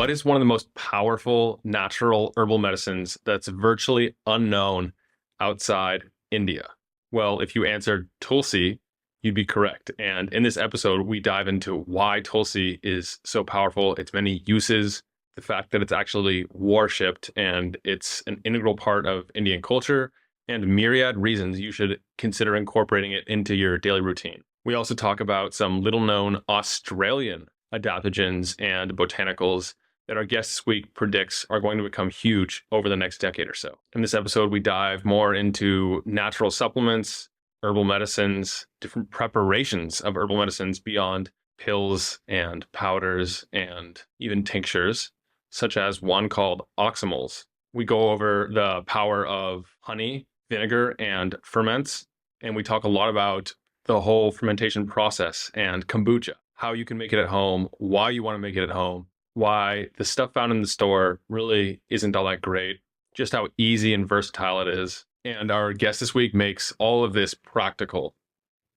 What is one of the most powerful natural herbal medicines that's virtually unknown outside India? Well, if you answered Tulsi, you'd be correct. And in this episode, we dive into why Tulsi is so powerful, its many uses, the fact that it's actually worshipped and it's an integral part of Indian culture, and myriad reasons you should consider incorporating it into your daily routine. We also talk about some little-known Australian adaptogens and botanicals that our guest this week predicts are going to become huge over the next decade or so. In this episode, we dive more into natural supplements, herbal medicines, different preparations of herbal medicines beyond pills and powders and even tinctures, such as one called Oxymels. We go over the power of honey, vinegar, and ferments, and we talk a lot about the whole fermentation process and kombucha, how you can make it at home, why you want to make it at home, why the stuff found in the store really isn't all that great, just how easy and versatile it is. And our guest this week makes all of this practical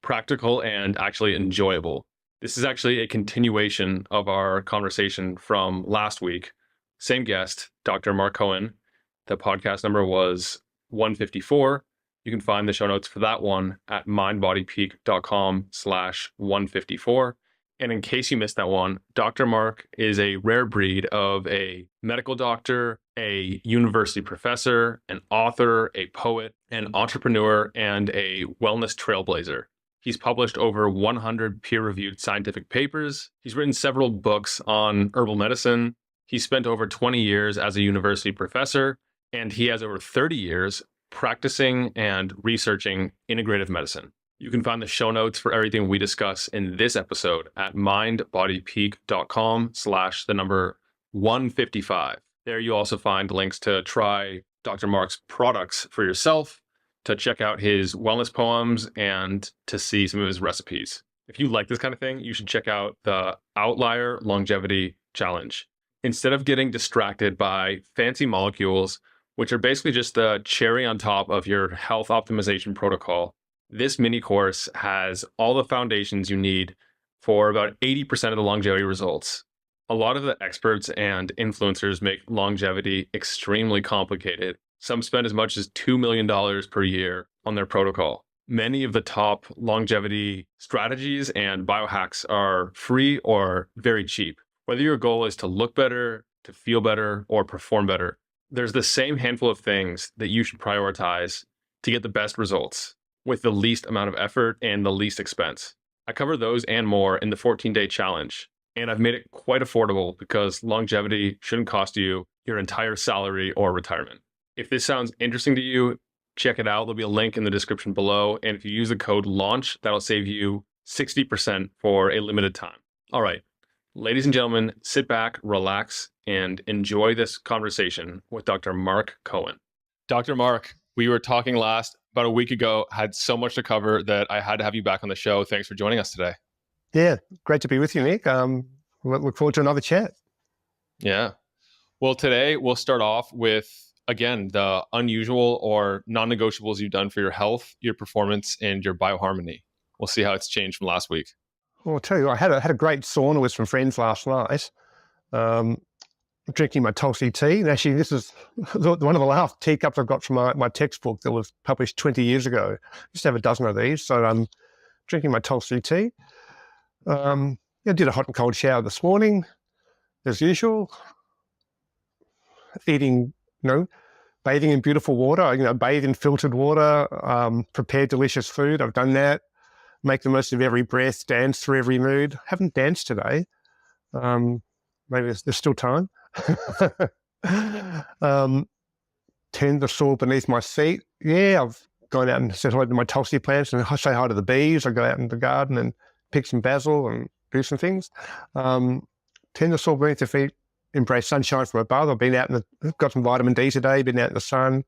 and actually enjoyable. This is actually a continuation of our conversation from last week. Same guest, Dr. Marc Cohen. The podcast number was 154. You can find the show notes for that one at mindbodypeak.com/154. And in case you missed that one, Dr. Marc is a rare breed of a medical doctor, a university professor, an author, a poet, an entrepreneur, and a wellness trailblazer. He's published over 100 peer-reviewed scientific papers. He's written several books on herbal medicine. He spent over 20 years as a university professor, and he has over 30 years practicing and researching integrative medicine. You can find the show notes for everything we discuss in this episode at mindbodypeak.com/155. There you also find links to try Dr. Marc's products for yourself, to check out his wellness poems, and to see some of his recipes. If you like this kind of thing, you should check out the Outlier Longevity Challenge. Instead of getting distracted by fancy molecules, which are basically just the cherry on top of your health optimization protocol, this mini course has all the foundations you need for about 80% of the longevity results. A lot of the experts and influencers make longevity extremely complicated. Some spend as much as $2 million per year on their protocol. Many of the top longevity strategies and biohacks are free or very cheap. Whether your goal is to look better, to feel better, or perform better, there's the same handful of things that you should prioritize to get the best results with the least amount of effort and the least expense. I cover those and more in the 14-day challenge, and I've made it quite affordable because longevity shouldn't cost you your entire salary or retirement. If this sounds interesting to you, check it out. There'll be a link in the description below, and if you use the code LAUNCH, that'll save you 60% for a limited time. All right, ladies and gentlemen, sit back, relax, and enjoy this conversation with Dr. Marc Cohen. Dr. Marc, we were talking last about a week ago, had so much to cover that I had to have you back on the show. Thanks for joining us today. Yeah, great to be with you, Nick. Look forward to another chat. Yeah. Well, today we'll start off with, again, the unusual or non-negotiables you've done for your health, your performance, and your bioharmony. We'll see how it's changed from last week. Well, I'll tell you, I had a great sauna with some friends last night. Drinking my Tulsi Tea. And actually, this is one of the last teacups I got from my textbook that was published 20 years ago. Just have a dozen of these. So I'm drinking my Tulsi Tea. I did a hot and cold shower this morning, as usual. Bathing in beautiful water. Bathe in filtered water, prepare delicious food. I've done that. Make the most of every breath, dance through every mood. Haven't danced today. Maybe there's still time. Tend the soil beneath my feet. Yeah, I've gone out and said hi to my Tulsi plants and say hi to the bees. I go out in the garden and pick some basil and do some things. Tend the soil beneath the feet. Embrace sunshine from above. I've been out got some vitamin D today, been out in the sun.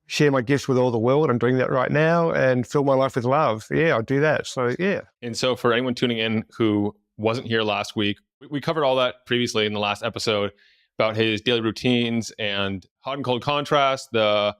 Share my gifts with all the world. I'm doing that right now and fill my life with love. Yeah, I'll do that. So, yeah. And so for anyone tuning in who wasn't here last week, we covered all that previously in the last episode about his daily routines and hot and cold contrast, the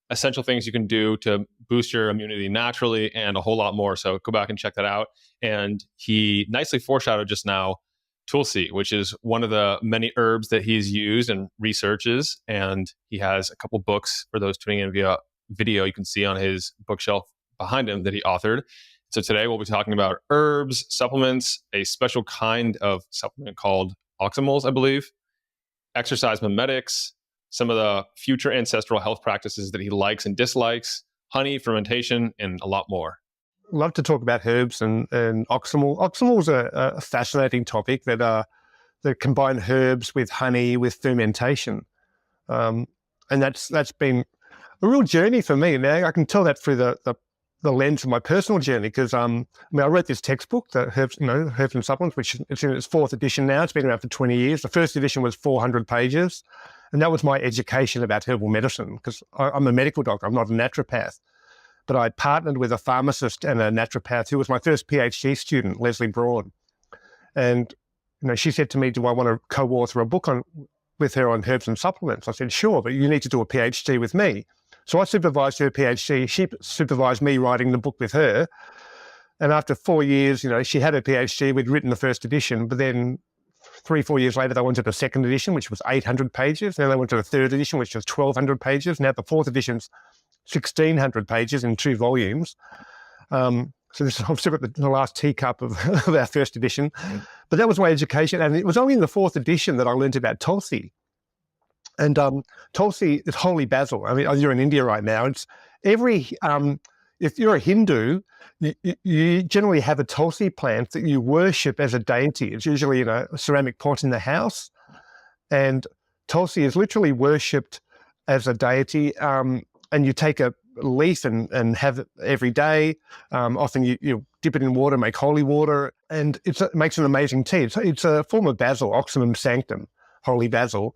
essential things you can do to boost your immunity naturally, and a whole lot more. So go back and check that out. And he nicely foreshadowed just now Tulsi, which is one of the many herbs that he's used and researches. And he has a couple books for those tuning in via video. You can see on his bookshelf behind him that he authored. So today we'll be talking about herbs, supplements, a special kind of supplement called Oxymels, I believe, exercise mimetics, some of the future ancestral health practices that he likes and dislikes, honey, fermentation, and a lot more. Love to talk about herbs and Oxymel. Oxymel is a fascinating topic that combine herbs with honey, with fermentation. And that's been a real journey for me. Now I can tell that through the lens of my personal journey, because I wrote this textbook, the Herbs and Supplements, which it's in its 4th edition now. It's been around for 20 years. The first edition was 400 pages, and that was my education about herbal medicine, because I'm a medical doctor. I'm not a naturopath, but I partnered with a pharmacist and a naturopath who was my first PhD student, Leslie Broad, and she said to me, "Do I want to co-author a book with her on herbs and supplements?" I said, "Sure, but you need to do a PhD with me." So I supervised her PhD. She supervised me writing the book with her. And after 4 years, she had her PhD. We'd written the first edition, but then 3-4 years later, they wanted a second edition, which was 800 pages. Then they wanted a third edition, which was 1,200 pages. Now the 4th edition's 1,600 pages in 2 volumes. So I've still got the last teacup of our first edition. But that was my education. And it was only in the 4th edition that I learned about Tulsi. And Tulsi is holy basil. I mean, you're in India right now. It's if you're a Hindu, you generally have a Tulsi plant that you worship as a deity. It's usually in a ceramic pot in the house. And Tulsi is literally worshipped as a deity. And you take a leaf and have it every day. Often you dip it in water, make holy water, and it makes an amazing tea. It's a form of basil, Oxymel Sanctum, holy basil.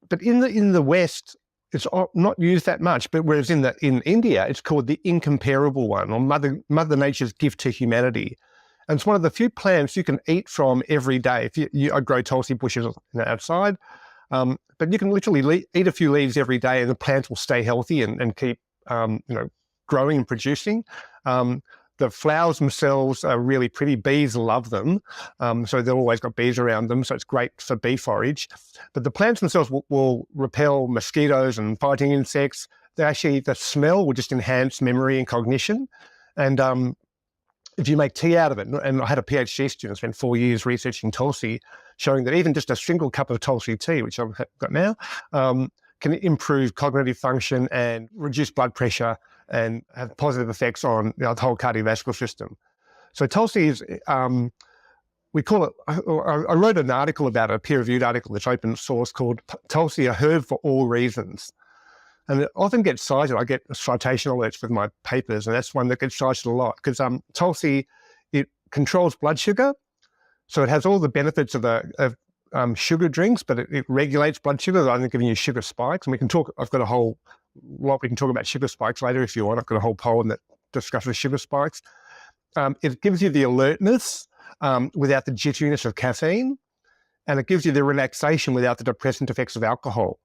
But in the West, it's not used that much. But whereas in India, it's called the incomparable one, or Mother Nature's gift to humanity. And it's one of the few plants you can eat from every day. I grow Tulsi bushes outside, but you can literally eat a few leaves every day, and the plant will stay healthy and keep growing and producing. The flowers themselves are really pretty. Bees love them. So they've always got bees around them. So it's great for bee forage. But the plants themselves will repel mosquitoes and fighting insects. The smell will just enhance memory and cognition. And if you make tea out of it, and I had a PhD student spent 4 years researching Tulsi, showing that even just a single cup of Tulsi tea, which I've got now, can improve cognitive function and reduce blood pressure and have positive effects on the whole cardiovascular system. So Tulsi is, we call it, I wrote an article about it, a peer-reviewed article that's open source, called Tulsi, a herb for all reasons. And it often gets cited. I get citation alerts with my papers, and that's one that gets cited a lot, because Tulsi, it controls blood sugar. So it has all the benefits of sugar drinks, but it regulates blood sugar rather than giving you sugar spikes. And I've got a whole lot we can talk about sugar spikes later if you want. I've got a whole poem that discusses sugar spikes. It gives you the alertness without the jitteriness of caffeine, and it gives you the relaxation without the depressant effects of alcohol.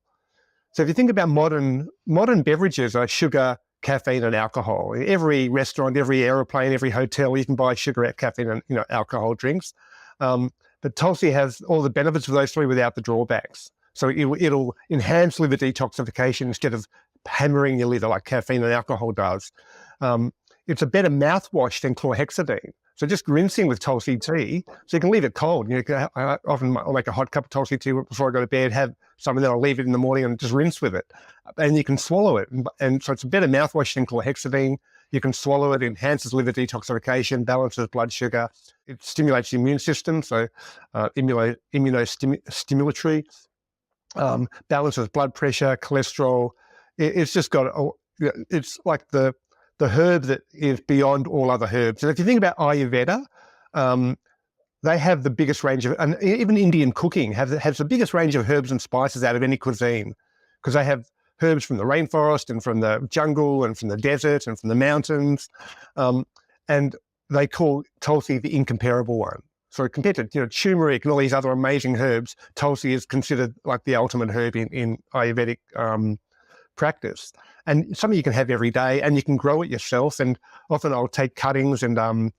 So if you think about modern beverages are sugar, caffeine, and alcohol. In every restaurant, every aeroplane, every hotel, you can buy sugar, caffeine, and alcohol drinks. But Tulsi has all the benefits of those three without the drawbacks. So it'll enhance liver detoxification instead of hammering your liver like caffeine and alcohol does. It's a better mouthwash than chlorhexidine. So just rinsing with Tulsi tea, so you can leave it cold. I'll make a hot cup of Tulsi tea before I go to bed, have some, and then I'll leave it in the morning and just rinse with it. And you can swallow it. And so it's a better mouthwash than chlorhexidine. You can swallow it, enhances liver detoxification, balances blood sugar. It stimulates the immune system, so immunostimulatory, balances blood pressure, cholesterol. It's just got, it's like the herb that is beyond all other herbs. And if you think about Ayurveda, they have the biggest range of, and even Indian cooking has the biggest range of herbs and spices out of any cuisine, because they have herbs from the rainforest and from the jungle and from the desert and from the mountains. And they call Tulsi the incomparable one. So compared to turmeric and all these other amazing herbs, Tulsi is considered like the ultimate herb in Ayurvedic practice. And something you can have every day, and you can grow it yourself. And often I'll take cuttings and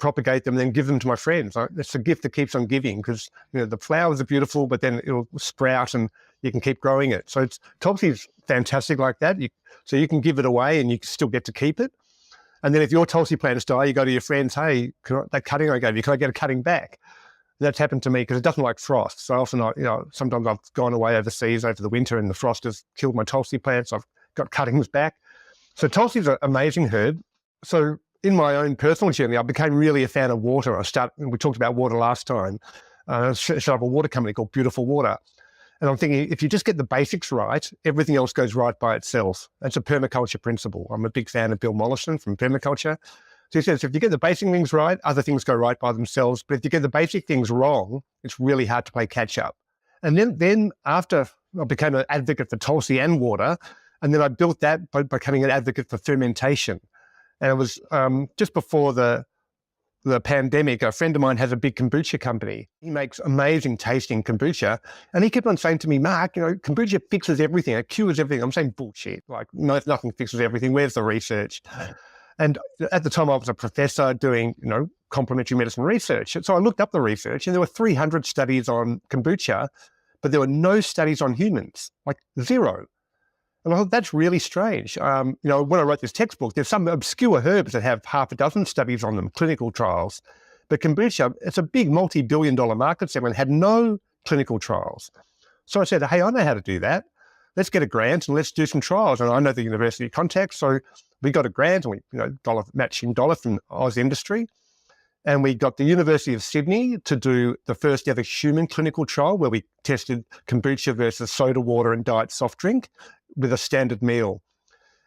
propagate them, and then give them to my friends. It's a gift that keeps on giving because the flowers are beautiful, but then it'll sprout and you can keep growing it. So Tulsi's fantastic like that. So you can give it away and you still get to keep it. And then if your Tulsi plants die, you go to your friends, hey, that cutting I gave you, can I get a cutting back? That's happened to me because it doesn't like frost. So often, sometimes I've gone away overseas over the winter and the frost has killed my Tulsi plants. I've got cuttings back. So Tulsi's an amazing herb. So in my own personal journey, I became really a fan of water. We talked about water last time. I set up a water company called Beautiful Water. And I'm thinking, if you just get the basics right, everything else goes right by itself. That's a permaculture principle. I'm a big fan of Bill Mollison from permaculture. So he says, if you get the basic things right, other things go right by themselves. But if you get the basic things wrong, it's really hard to play catch up. And then after I became an advocate for Tulsi and water, and then I built that by becoming an advocate for fermentation. And it was just before the pandemic, a friend of mine has a big kombucha company. He makes amazing tasting kombucha. And he kept on saying to me, Mark, kombucha fixes everything. It cures everything. I'm saying bullshit. Like, no, nothing fixes everything. Where's the research? And at the time I was a professor doing, complementary medicine research. So I looked up the research and there were 300 studies on kombucha, but there were no studies on humans, like zero. And I thought, that's really strange. When I wrote this textbook, there's some obscure herbs that have half a dozen studies on them, clinical trials. But kombucha, it's a big multi-billion-dollar market segment, had no clinical trials. So I said, hey, I know how to do that. Let's get a grant and let's do some trials. And I know the university contacts. So we got a grant and we, matching dollar from Oz Industry. And we got the University of Sydney to do the first ever human clinical trial where we tested kombucha versus soda water and diet soft drink with a standard meal.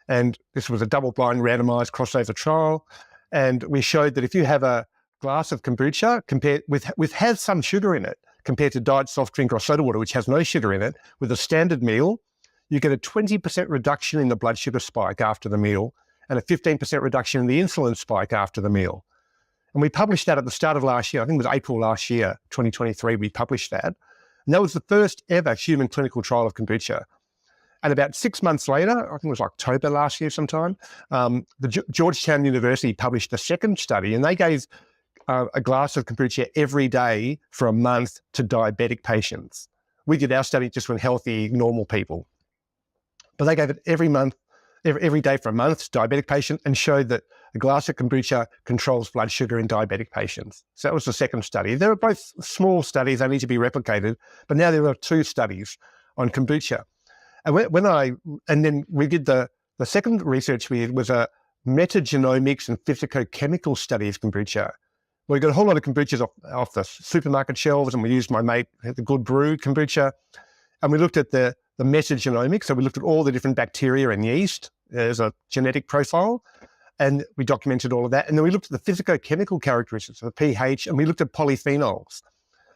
And this was a double-blind randomized crossover trial. And we showed that if you have a glass of kombucha compared with has some sugar in it compared to diet soft drink or soda water, which has no sugar in it, with a standard meal, you get a 20% reduction in the blood sugar spike after the meal and a 15% reduction in the insulin spike after the meal. And we published that at the start of last year. I think it was April last year, 2023, we published that. And that was the first ever human clinical trial of kombucha. And about 6 months later, I think it was October last year sometime, the Georgetown University published the second study, and they gave a glass of kombucha every day for a month to diabetic patients. We did our study just with healthy, normal people. But they gave it every day for a month to diabetic patients and showed that a glass of kombucha controls blood sugar in diabetic patients. So that was the second study. They were both small studies, they need to be replicated, but now there are 2 studies on kombucha. And then we did the second research we did was a metagenomics and physicochemical study of kombucha. We got a whole lot of kombuchas off the supermarket shelves, and we used my mate, the Good Brew kombucha, and we looked at the metagenomics. So we looked at all the different bacteria and yeast. There's a genetic profile, and we documented all of that. And then we looked at the physicochemical characteristics of the pH, and we looked at polyphenols.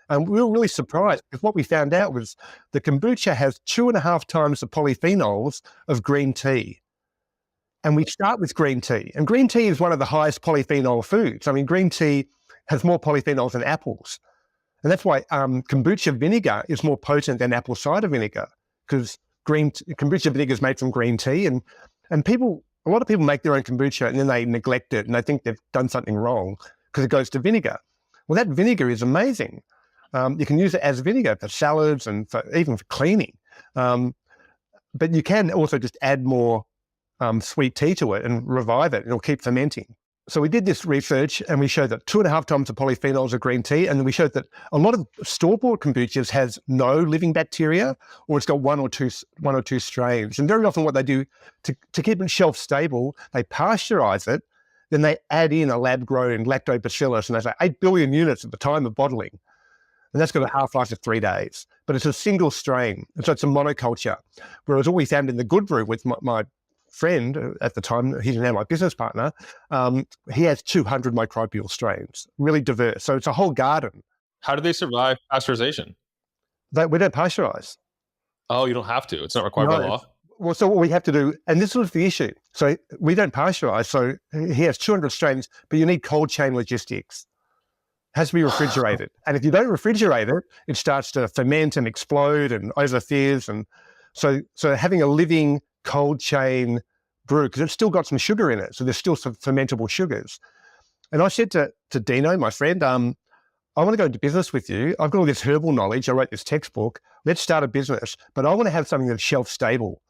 And we were really surprised because what we found out was the kombucha has 2.5 times the polyphenols of green tea. And we start with green tea. And green tea is one of the highest polyphenol foods. I mean, green tea has more polyphenols than apples. And that's why kombucha vinegar is more potent than apple cider vinegar, because kombucha vinegar is made from green tea. And a lot of people make their own kombucha and then they neglect it and they think they've done something wrong because it goes to vinegar. Well, that vinegar is amazing. You can use it as vinegar for salads and even for cleaning. But you can also just add more sweet tea to it and revive it. It'll keep fermenting. So we did this research and we showed that 2.5 times the polyphenols of green tea. And then we showed that a lot of store-bought kombuchas has no living bacteria, or it's got one or two strains. And very often what they do to keep it shelf stable, they pasteurize it, then they add in a lab-grown lactobacillus, and they say 8 billion units at the time of bottling. And that's got a half-life of 3 days. But it's a single strain, and so it's a monoculture. Whereas all we found in the Good Brew with my friend at the time, he's now my business partner, he has 200 microbial strains, really diverse. So it's a whole garden. How do they survive pasteurization? We don't pasteurize. Oh, you don't have to. It's not required by law? Well, so what we have to do, and this was the issue. So we don't pasteurize. So he has 200 strains, but you need cold chain logistics. It has to be refrigerated. And if you don't refrigerate it, it starts to ferment and explode and overfizz. And so having a living cold chain brew, because it's still got some sugar in it, so there's still some fermentable sugars. And I said to Dino, my friend, I want to go into business with you. I've got all this herbal knowledge. I wrote this textbook. Let's start a business, but I want to have something that's shelf stable.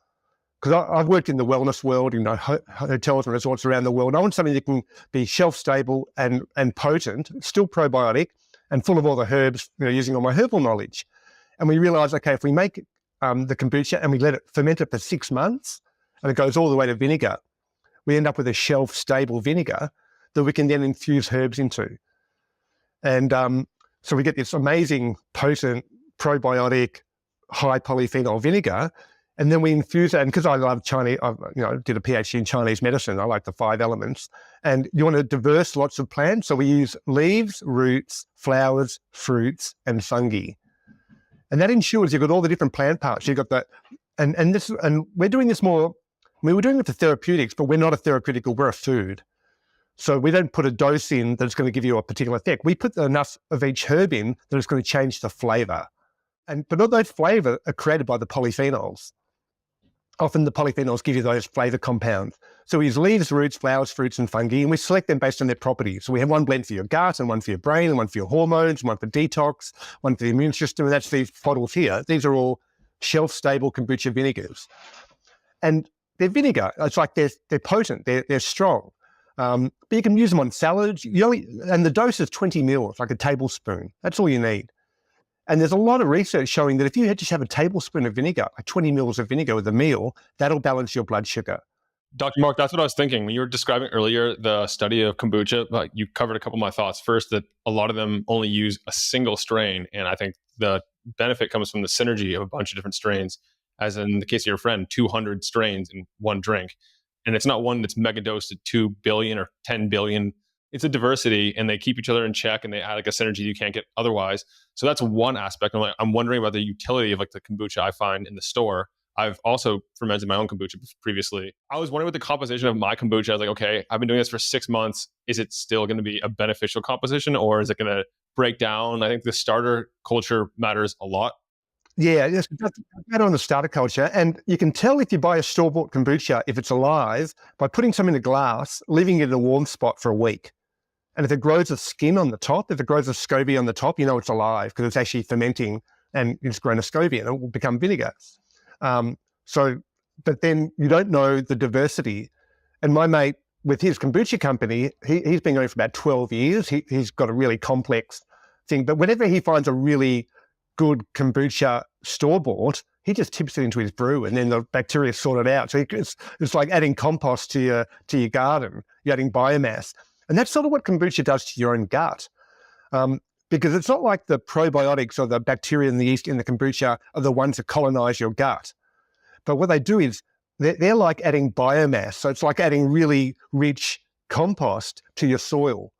Because I've worked in the wellness world, hotels and resorts around the world. I want something that can be shelf stable and potent, still probiotic, and full of all the herbs, using all my herbal knowledge. And we realized, okay, if we make the kombucha and we let it ferment it for 6 months, and it goes all the way to vinegar, we end up with a shelf stable vinegar that we can then infuse herbs into. And so we get this amazing, potent, probiotic, high polyphenol vinegar. And then we infuse it, and because I love Chinese, I did a PhD in Chinese medicine. I like the 5 elements. And you want to diverse lots of plants, so we use leaves, roots, flowers, fruits, and fungi. And that ensures you've got all the different plant parts. You've got that, and we're doing this more. We were doing it for therapeutics, but we're not a therapeutic. We're a food. So we don't put a dose in that's going to give you a particular effect. We put enough of each herb in that it's going to change the flavour. But all those flavour are created by the polyphenols. Often the polyphenols give you those flavour compounds. So we use leaves, roots, flowers, fruits, and fungi, and we select them based on their properties. So we have one blend for your gut, and one for your brain, and one for your hormones, one for detox, one for the immune system, and that's these bottles here. These are all shelf-stable kombucha vinegars. And they're vinegar. It's like they're potent, they're strong. But you can use them on salads. And the dose is 20 mils, like a tablespoon. That's all you need. And there's a lot of research showing that if you just have a tablespoon of vinegar, like 20 mils of vinegar with a meal, that'll balance your blood sugar. Dr. Mark, that's what I was thinking. When you were describing earlier the study of kombucha, you covered a couple of my thoughts. First, that a lot of them only use a single strain. And I think the benefit comes from the synergy of a bunch of different strains, as in the case of your friend, 200 strains in one drink. And it's not one that's mega dosed at 2 billion or 10 billion. It's a diversity, and they keep each other in check, and they add like a synergy you can't get otherwise. So that's one aspect. I'm wondering about the utility of like the kombucha I find in the store. I've also fermented my own kombucha previously. I was wondering with the composition of my kombucha. I was like, okay, I've been doing this for 6 months. Is it still going to be a beneficial composition, or is it going to break down? I think the starter culture matters a lot. Yeah, yes, it does matter on the starter culture. And you can tell if you buy a store-bought kombucha, if it's alive, by putting some in a glass, leaving it in a warm spot for a week. And if it grows a skin on the top, if it grows a scoby on the top, you know it's alive because it's actually fermenting and it's grown a scoby and it will become vinegar. But then you don't know the diversity. And my mate, with his kombucha company, he's been going for about 12 years. He's got a really complex thing. But whenever he finds a really good kombucha store-bought, he just tips it into his brew and then the bacteria sort it out. So it's like adding compost to your garden. You're adding biomass. And that's sort of what kombucha does to your own gut. Because it's not like the probiotics or the bacteria and the yeast in the kombucha are the ones that colonize your gut. But what they do is they're like adding biomass. So it's like adding really rich compost to your soil.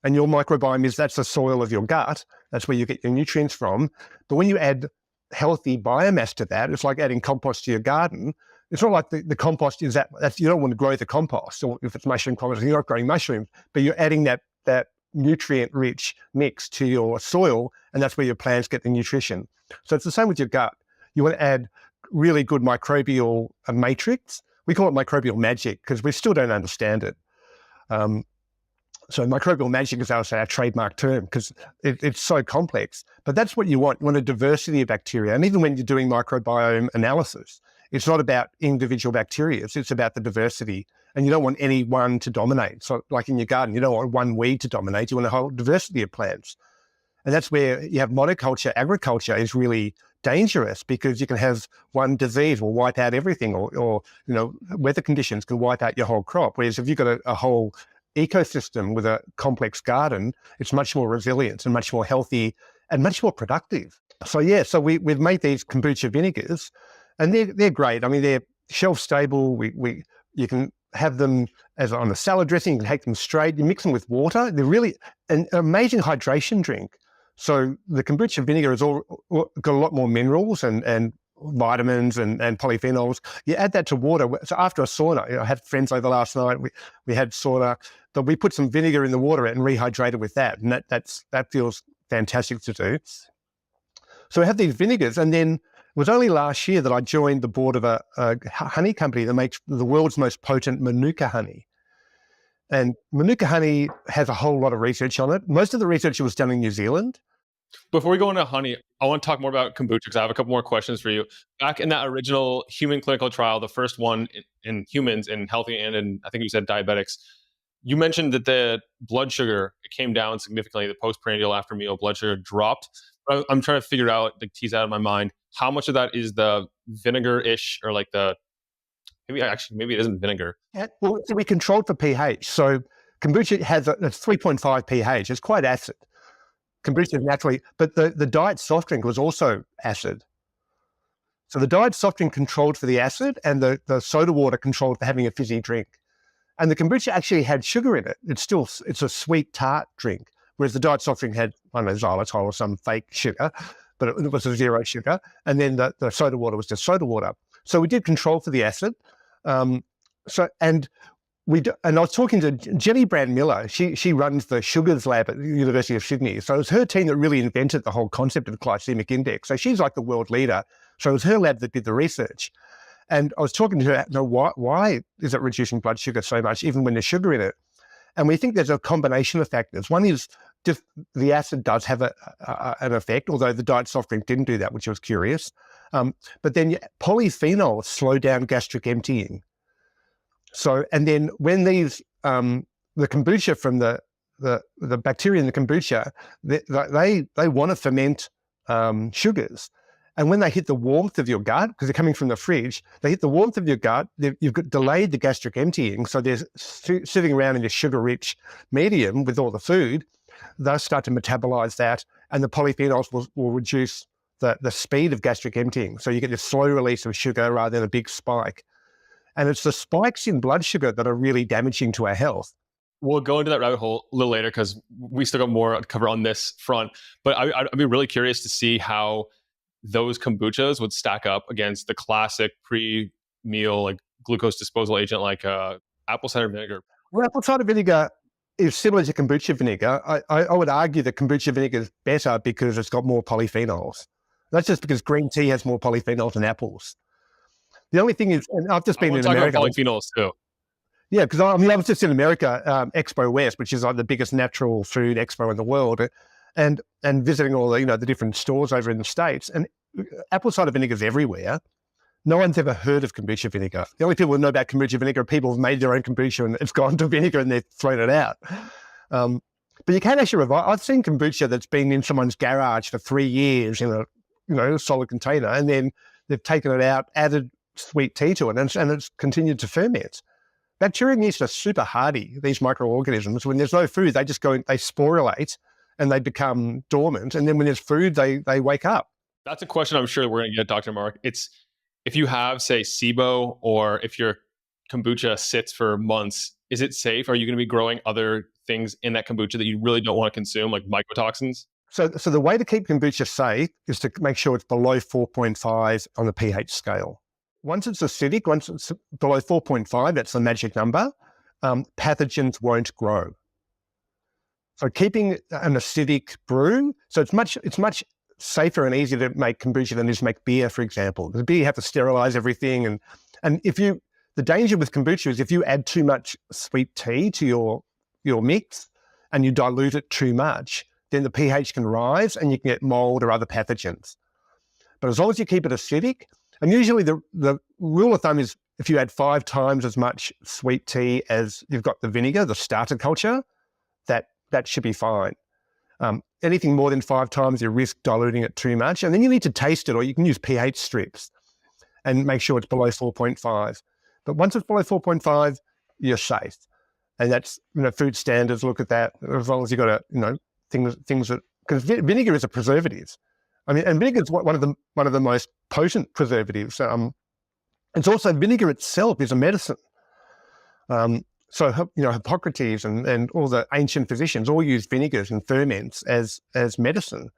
And your microbiome that's the soil of your gut. That's where you get your nutrients from. But when you add healthy biomass to that, it's like adding compost to your garden. It's not like the compost is that's you don't want to grow the compost. Or if it's mushroom compost, you're not growing mushrooms, but you're adding that nutrient-rich mix to your soil, and that's where your plants get the nutrition. So it's the same with your gut. You want to add really good microbial matrix. We call it microbial magic because we still don't understand it. So microbial magic is our trademark term because it's so complex. But that's what you want. You want a diversity of bacteria. And even when you're doing microbiome analysis, it's not about individual bacteria. It's about the diversity. And you don't want any one to dominate. So like in your garden, you don't want one weed to dominate. You want a whole diversity of plants. And that's where you have monoculture agriculture is really dangerous because you can have one disease will wipe out everything or weather conditions can wipe out your whole crop. Whereas if you've got a whole ecosystem with a complex garden, it's much more resilient and much more healthy and much more productive. So we've made these kombucha vinegars and they're great. I mean, they're shelf stable. You can have them as on a salad dressing. You can take them straight. You mix them with water. They're really an amazing hydration drink. So the kombucha vinegar has all got a lot more minerals and vitamins and polyphenols. You add that to water. So after a sauna, I had friends over last night. We had sauna, but we put some vinegar in the water and rehydrated with that, and that feels fantastic to do. So we have these vinegars, and then it was only last year that I joined the board of a honey company that makes the world's most potent Manuka honey. And Manuka honey has a whole lot of research on it. Most of the research was done in New Zealand. Before we go into honey, I want to talk more about kombucha because I have a couple more questions for you. Back in that original human clinical trial, the first one in humans, in healthy and in, I think you said diabetics, you mentioned that the blood sugar came down significantly. The postprandial after meal blood sugar dropped. I'm trying to figure out, like, tease out of my mind, how much of that is the vinegar-ish, or like the maybe it isn't vinegar. Yeah, well, so we controlled for pH. So kombucha has it's 3.5 pH. It's quite acid. Kombucha is naturally, but the diet soft drink was also acid. So the diet soft drink controlled for the acid, and the soda water controlled for having a fizzy drink. And the kombucha actually had sugar in it. It's a sweet tart drink, whereas the diet soft drink had, I don't know, xylitol or some fake sugar, but it was a zero sugar. And then the soda water was just soda water. So we did control for the acid. And I was talking to Jenny Brand Miller. She runs the sugars lab at the University of Sydney. So it was her team that really invented the whole concept of glycemic index. So she's like the world leader. So it was her lab that did the research. And I was talking to her, why is it reducing blood sugar so much, even when there's sugar in it? And we think there's a combination of factors. One is just the acid does have an effect, although the diet soft drink didn't do that, which was curious. But then polyphenols slow down gastric emptying. So, and then when the kombucha from the bacteria in the kombucha, they want to ferment sugars. And when they hit the warmth of your gut, because they're coming from the fridge, they hit the warmth of your gut, you've got delayed the gastric emptying. So they're sitting around in a sugar-rich medium with all the food. They'll start to metabolize that, and the polyphenols will reduce the speed of gastric emptying. So you get this slow release of sugar rather than a big spike. And it's the spikes in blood sugar that are really damaging to our health. We'll go into that rabbit hole a little later because we still got more to cover on this front. But I'd be really curious to see how those kombuchas would stack up against the classic pre-meal, like, glucose disposal agent, like apple cider vinegar. Well, apple cider vinegar is similar to kombucha vinegar. I would argue that kombucha vinegar is better because it's got more polyphenols. That's just because green tea has more polyphenols than apples. The only thing is, and I've just been in America. About polyphenols too. Yeah, because I was just in America, Expo West, which is like the biggest natural food expo in the world, and visiting all the different stores over in the States. And apple cider vinegar is everywhere. No one's ever heard of kombucha vinegar. The only people who know about kombucha vinegar are people who've made their own kombucha and it's gone to vinegar and they've thrown it out. But you can actually revive. I've seen kombucha that's been in someone's garage for 3 years in a solid container, and then they've taken it out, added sweet tea to it, and it's continued to ferment. Bacteria and yeast are super hardy, these microorganisms. When there's no food, they just they sporulate and they become dormant. And then when there's food, they wake up. That's a question I'm sure we're going to get, Dr. Marc. It's if you have, say, SIBO, or if your kombucha sits for months, is it safe? Are you going to be growing other things in that kombucha that you really don't want to consume, like mycotoxins? So the way to keep kombucha safe is to make sure it's below 4.5 on the pH scale. Once it's acidic, once it's below 4.5, that's the magic number, pathogens won't grow. So keeping an acidic brew, so it's much safer and easier to make kombucha than it is to make beer, for example. Because beer, you have to sterilize everything. And the danger with kombucha is if you add too much sweet tea to your mix and you dilute it too much, then the pH can rise and you can get mold or other pathogens. But as long as you keep it acidic, and usually the rule of thumb is if you add 5 times as much sweet tea as you've got the vinegar, the starter culture, that should be fine. Anything more than 5 times, you risk diluting it too much. And then you need to taste it, or you can use pH strips and make sure it's below 4.5. But once it's below 4.5, you're safe. And that's, food standards look at that, as long as you've got things that, because vinegar is a preservative. I mean, and vinegar is one of the most potent preservatives. It's also, vinegar itself is a medicine. So Hippocrates and all the ancient physicians all use vinegars and ferments as medicine,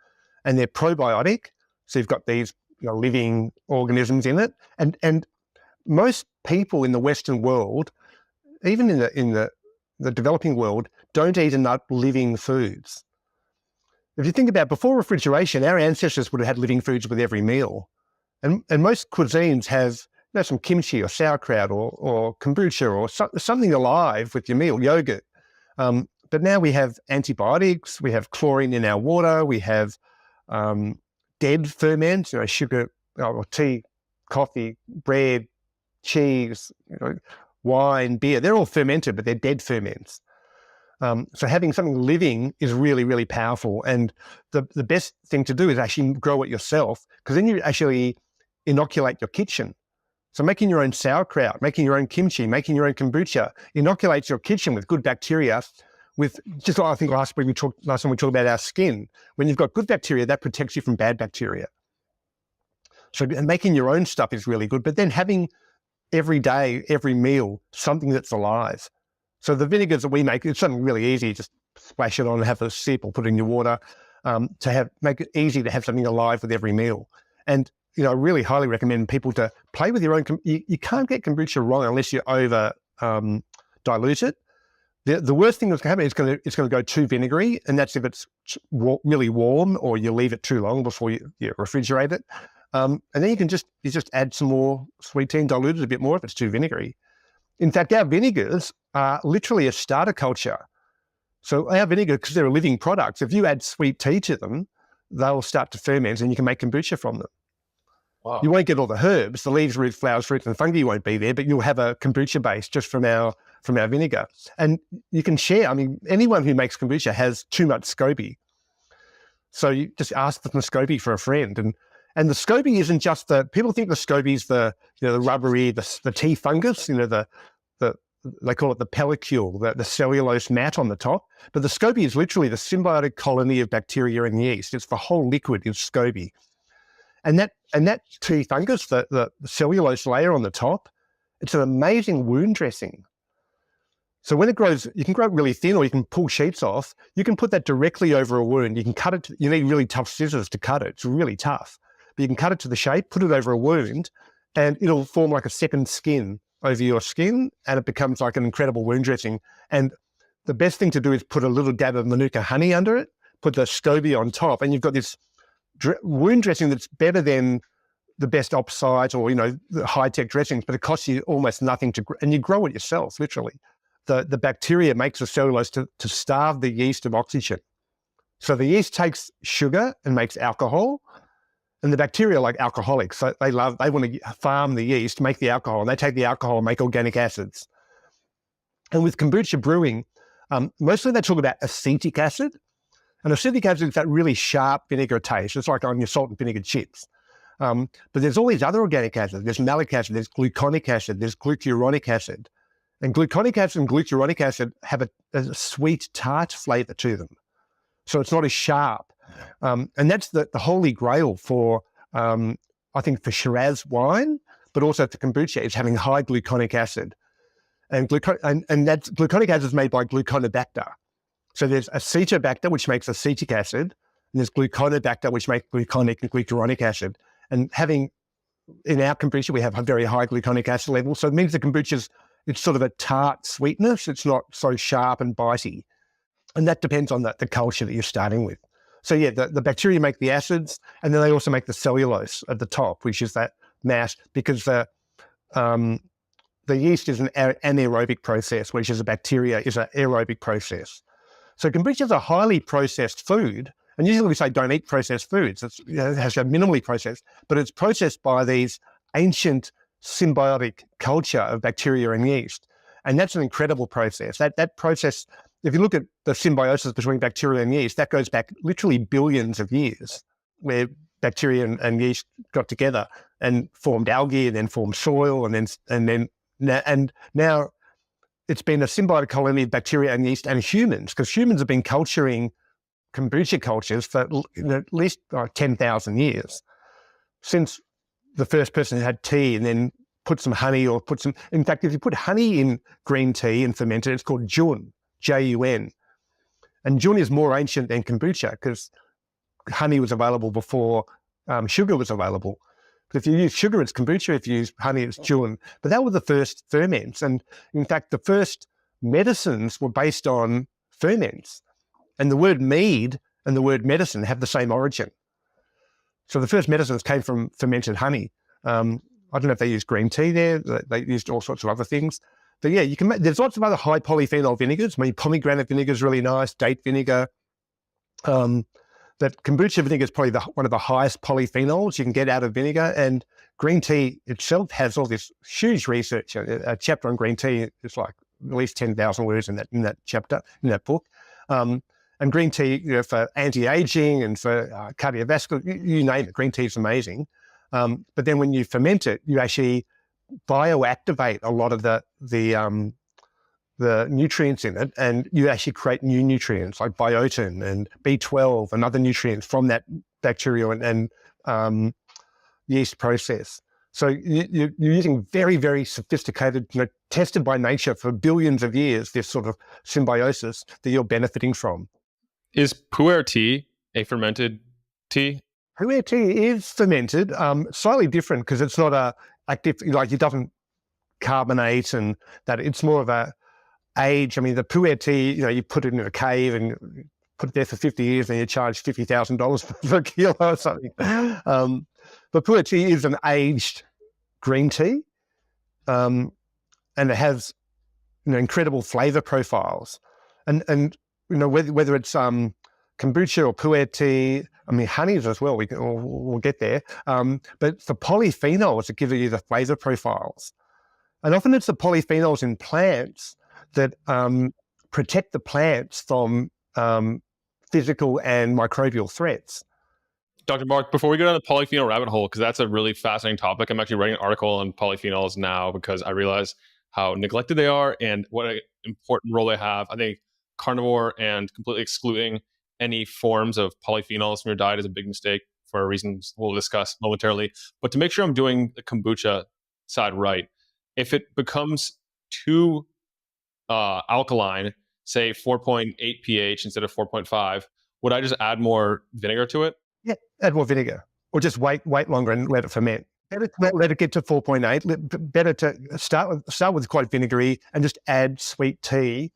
and they're probiotic. So you've got these living organisms in it, and most people in the Western world, even in the developing world, don't eat enough living foods. If you think about before refrigeration, our ancestors would have had living foods with every meal. And most cuisines have some kimchi or sauerkraut or kombucha or something alive with your meal, yogurt. But now we have antibiotics, we have chlorine in our water, we have dead ferments, sugar, or tea, coffee, bread, cheese, wine, beer. They're all fermented, but they're dead ferments. So having something living is really, really powerful. And the best thing to do is actually grow it yourself, because then you actually inoculate your kitchen. So making your own sauerkraut, making your own kimchi, making your own kombucha inoculates your kitchen with good bacteria. With just like I think last time we talked about our skin. When you've got good bacteria, that protects you from bad bacteria. So making your own stuff is really good, but then having every day, every meal, something that's alive. So the vinegars that we make, it's something really easy. Just splash it on and have a sip or put it in your water make it easy to have something alive with every meal. And I really highly recommend people to play with your own. You can't get kombucha wrong unless you over dilute it. The worst thing that's going to happen is it's going to go too vinegary, and that's if it's really warm or you leave it too long before you refrigerate it. And then you just add some more sweet tea and dilute it a bit more if it's too vinegary. In fact, our vinegars are literally a starter culture. So our vinegar, because they're living products, if you add sweet tea to them, they'll start to ferment and you can make kombucha from them. Wow. You won't get all the herbs, the leaves, roots, flowers, fruits, and fungi won't be there, but you'll have a kombucha base just from our vinegar. And you can share. I mean, anyone who makes kombucha has too much scoby. So you just ask for some scoby for a friend. And the scoby isn't just people think the scoby is the rubbery, the tea fungus, they call it the pellicule, the cellulose mat on the top. But the scoby is literally the symbiotic colony of bacteria and yeast. It's the whole liquid is scoby. And that tea fungus, the cellulose layer on the top, it's an amazing wound dressing. So when it grows, you can grow it really thin, or you can pull sheets off. You can put that directly over a wound. You can cut it. You need really tough scissors to cut it. It's really tough. But you can cut it to the shape, put it over a wound, and it'll form like a second skin over your skin, and it becomes like an incredible wound dressing. And the best thing to do is put a little dab of Manuka honey under it, put the scoby on top, and you've got this wound dressing that's better than the best off-site or the high-tech dressings, but it costs you almost nothing and you grow it yourself, literally. The bacteria makes the cellulose to starve the yeast of oxygen. So the yeast takes sugar and makes alcohol, and the bacteria are like alcoholics. So they want to farm the yeast, make the alcohol, and they take the alcohol and make organic acids. And with kombucha brewing, mostly they talk about acetic acid. And acetic acid is that really sharp vinegar taste. It's like on your salt and vinegar chips. But there's all these other organic acids. There's malic acid, there's gluconic acid, there's glucuronic acid. And gluconic acid and glucuronic acid have a sweet, tart flavor to them. So it's not as sharp. And that's the holy grail for, I think, for Shiraz wine, but also for kombucha, is having high gluconic acid. And that gluconic acid is made by gluconobacter. So there's acetobacter, which makes acetic acid, and there's gluconobacter, which makes gluconic and glucuronic acid. And in our kombucha, we have a very high gluconic acid level. So it means the kombucha it's sort of a tart sweetness. It's not so sharp and bitey. And that depends on the culture that you're starting with. So yeah, the bacteria make the acids, and then they also make the cellulose at the top, which is that mass, because the yeast is an anaerobic process, which is a bacteria is an aerobic process. So kombucha is a highly processed food, and usually we say don't eat processed foods. It has to be minimally processed, but it's processed by these ancient symbiotic culture of bacteria and yeast, and that's an incredible process. That process, if you look at the symbiosis between bacteria and yeast, that goes back literally billions of years, where bacteria and yeast got together and formed algae, and then formed soil, and now it's been a symbiotic colony of bacteria and yeast and humans, because humans have been culturing kombucha cultures for at least 10,000 years, since the first person had tea and then put some honey or in fact, if you put honey in green tea and ferment it, it's called jun, Jun. And jun is more ancient than kombucha, because honey was available before sugar was available. But if you use sugar, it's kombucha. If you use honey, it's jun. But that were the first ferments. And in fact, the first medicines were based on ferments. And the word mead and the word medicine have the same origin. So the first medicines came from fermented honey. I don't know if they use green tea there. They used all sorts of other things. But yeah, you can make, there's lots of other high polyphenol vinegars. I mean, pomegranate vinegar is really nice, date vinegar. That kombucha vinegar is probably one of the highest polyphenols you can get out of vinegar. And green tea itself has all this huge research. A chapter on green tea is like at least 10,000 words in that chapter, in that book. And green tea, for anti-aging and for cardiovascular, you name it, green tea is amazing. But then when you ferment it, you actually bioactivate a lot of the nutrients in it, and you actually create new nutrients like biotin and B12 and other nutrients from that bacterial and yeast process. So you're using very, very sophisticated, tested by nature for billions of years, this sort of symbiosis that you're benefiting from. Is pu'er tea a fermented tea? Pu'er tea is fermented, slightly different because it's not a active, like it doesn't carbonate, and that it's more of a age. I mean, the pu'er tea, you put it in a cave and put it there for 50 years and you charge $50,000 per kilo or something. But pu'er tea is an aged green tea, and it has incredible flavor profiles. And whether it's kombucha or pu'er tea, I mean, honeys as well, we'll get there. But the polyphenols that give you the flavor profiles. And often it's the polyphenols in plants that protect the plants from physical and microbial threats. Dr. Marc, before we go down the polyphenol rabbit hole, because that's a really fascinating topic, I'm actually writing an article on polyphenols now because I realize how neglected they are and what an important role they have. I think carnivore and completely excluding any forms of polyphenols from your diet is a big mistake for reasons we'll discuss momentarily. But to make sure I'm doing the kombucha side right, if it becomes too alkaline, say 4.8 pH instead of 4.5, would I just add more vinegar to it? Yeah, add more vinegar, or just wait longer and let it ferment. Better to let it get to 4.8. Better to start with quite vinegary and just add sweet tea,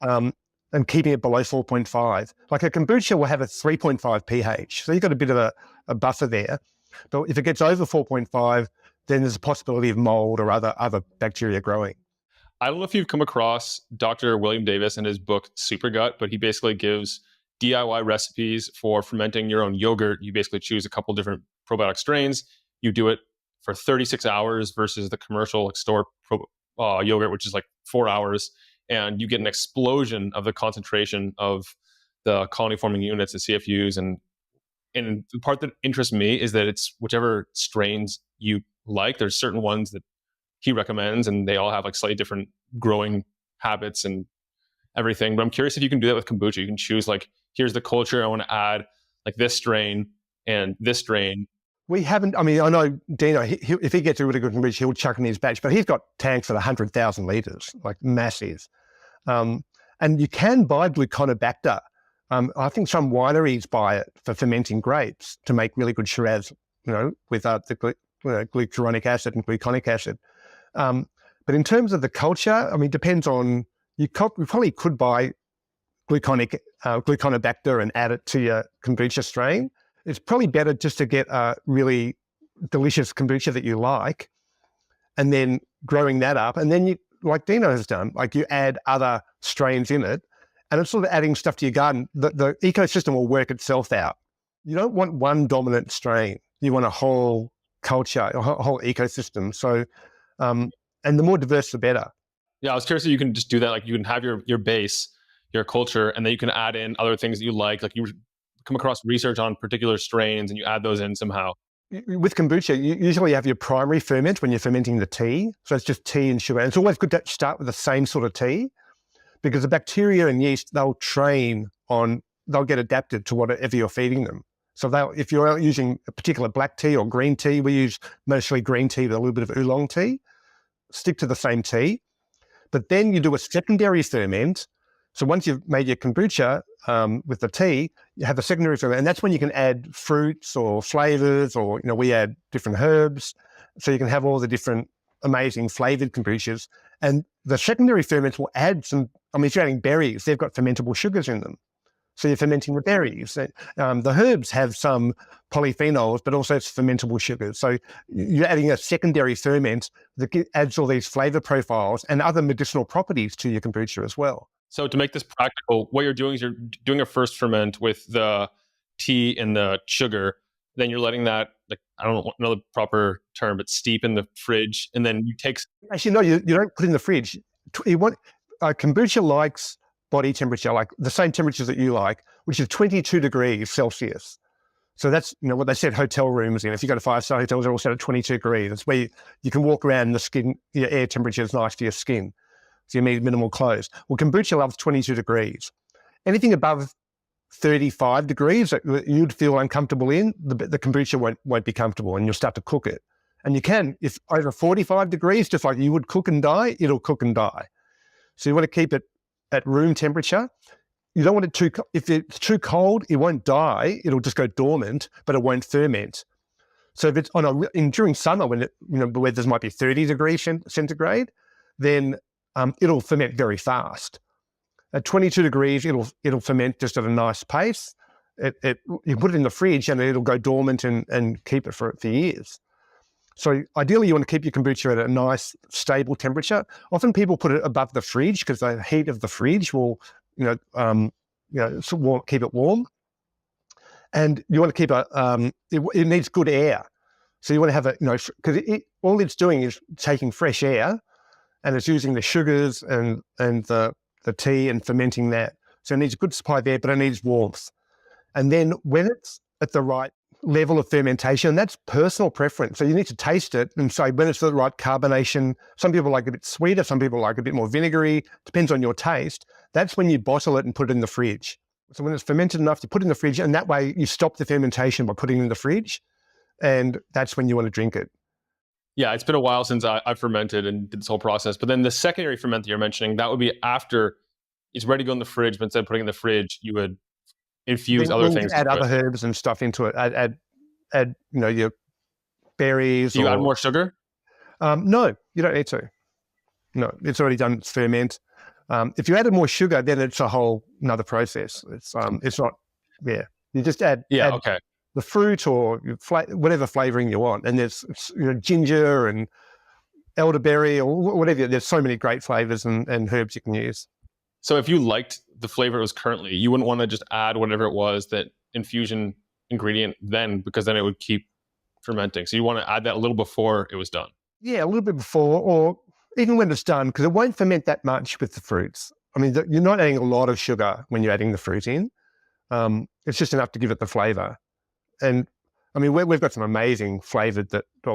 and keeping it below 4.5. Like a kombucha will have a 3.5 pH, so you've got a bit of a buffer there. But if it gets over 4.5, then there's a possibility of mold or other bacteria growing. I don't know if you've come across Dr. William Davis and his book Super Gut, but he basically gives DIY recipes for fermenting your own yogurt. You basically choose a couple different probiotic strains. You do it for 36 hours versus the commercial store yogurt, which is like 4 hours. And you get an explosion of the concentration of the colony-forming units, the CFUs. And the part that interests me is that it's whichever strains you like. There's certain ones that he recommends, and they all have like slightly different growing habits and everything. But I'm curious if you can do that with kombucha. You can choose like, here's the culture I want to add, like this strain and this strain. We haven't, I mean, I know Dino, if he gets a really good kombucha, he'll chuck in his batch, but he's got tanks of 100,000 litres, like massive. And you can buy gluconobacter. I think some wineries buy it for fermenting grapes to make really good Shiraz, with the glucuronic acid and gluconic acid. But in terms of the culture, I mean, depends on, we probably could buy gluconobacter and add it to your kombucha strain. It's probably better just to get a really delicious kombucha that you like, and then growing that up. And then you, like Dino has done, like you add other strains in it, and it's sort of adding stuff to your garden. The ecosystem will work itself out. You don't want one dominant strain. You want a whole culture, a whole ecosystem. So, and the more diverse, the better. Yeah, I was curious if you can just do that. Like you can have your base, your culture, and then you can add in other things that you like. Like you come across research on particular strains and you add those in somehow. With kombucha, you usually have your primary ferment when you're fermenting the tea. So it's just tea and sugar. And it's always good to start with the same sort of tea, because the bacteria and yeast, they'll get adapted to whatever you're feeding them. So if you're using a particular black tea or green tea, we use mostly green tea with a little bit of oolong tea, stick to the same tea. But then you do a secondary ferment. So once you've made your kombucha with the tea, you have a secondary ferment, and that's when you can add fruits or flavors, or we add different herbs, so you can have all the different amazing flavored kombuchas. And the secondary ferments will add some. I mean, if you're adding berries, they've got fermentable sugars in them, So you're fermenting the berries. The herbs have some polyphenols, but also it's fermentable sugars. So you're adding a secondary ferment that adds all these flavor profiles and other medicinal properties to your kombucha as well. So to make this practical, what you're doing is you're doing a first ferment with the tea and the sugar. Then you're letting that, like, I don't know the proper term, but steep in the fridge. And then you take... Actually, no, you don't put it in the fridge. Kombucha likes body temperature, like the same temperature that you like, which is 22 degrees Celsius. So that's, what they set hotel rooms in. If you go to 5-star hotels, they're all set at 22 degrees. That's where you can walk around and the skin, your air temperature is nice for your skin. So you need minimal clothes. Well, kombucha loves 22 degrees. Anything above 35 degrees that you'd feel uncomfortable in, the kombucha won't be comfortable and you'll start to cook it. And you can, if over 45 degrees, just like you would cook and die, it'll cook and die. So you want to keep it at room temperature. You don't want it if it's too cold, it won't die. It'll just go dormant, but it won't ferment. So if it's during summer when the weather might be 30 degrees centigrade, then it'll ferment very fast. At 22 degrees, it'll ferment just at a nice pace. You put it in the fridge and it'll go dormant and keep it for years. So ideally, you want to keep your kombucha at a nice, stable temperature. Often people put it above the fridge because the heat of the fridge will, keep it warm. And you want to keep it needs good air. So you want to have because all it's doing is taking fresh air, and it's using the sugars and the tea and fermenting that. So it needs a good supply of air, but it needs warmth. And then when it's at the right level of fermentation, that's personal preference. So you need to taste it and say when it's the right carbonation. Some people like a bit sweeter, some people like a bit more vinegary, depends on your taste. That's when you bottle it and put it in the fridge. So when it's fermented enough, you put it in the fridge, and that way you stop the fermentation by putting it in the fridge, and that's when you want to drink it. Yeah, it's been a while since I fermented and did this whole process. But then the secondary ferment that you're mentioning, that would be after it's ready to go in the fridge, but instead of putting it in the fridge, you would infuse other things. Add other herbs and stuff into it. Add your berries. Do you add more sugar? No, you don't need to. No, it's already done its ferment. If you added more sugar, then it's a whole another process. It's not. Yeah, you just add. Yeah. Add Okay. the fruit or whatever flavoring you want, and there's ginger and elderberry or whatever. There's so many great flavors and herbs you can use. So if you liked the flavor it was currently, you wouldn't want to just add whatever it was, that infusion ingredient then, because then it would keep fermenting. So you want to add that a little before it was done. Yeah, a little bit before, or even when it's done, because it won't ferment that much with the fruits. I mean, you're not adding a lot of sugar when you're adding the fruit in. It's just enough to give it the flavor. And I mean, we've got some amazing flavored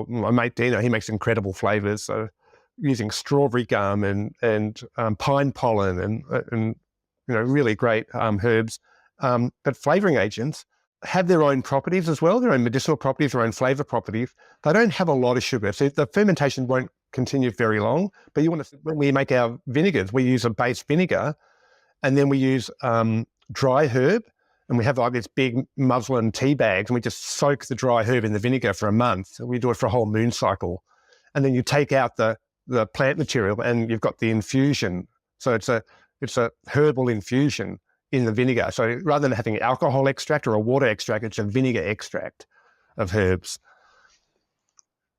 my mate Dino, he makes incredible flavors. So using strawberry gum and pine pollen and really great herbs. But flavoring agents have their own properties as well, their own medicinal properties, their own flavor properties. They don't have a lot of sugar. So the fermentation won't continue very long. But when we make our vinegars, we use a base vinegar, and then we use dry herb. And we have like these big muslin tea bags, and we just soak the dry herb in the vinegar for a month. We do it for a whole moon cycle. And then you take out the plant material and you've got the infusion. So it's a herbal infusion in the vinegar. So rather than having alcohol extract or a water extract, it's a vinegar extract of herbs.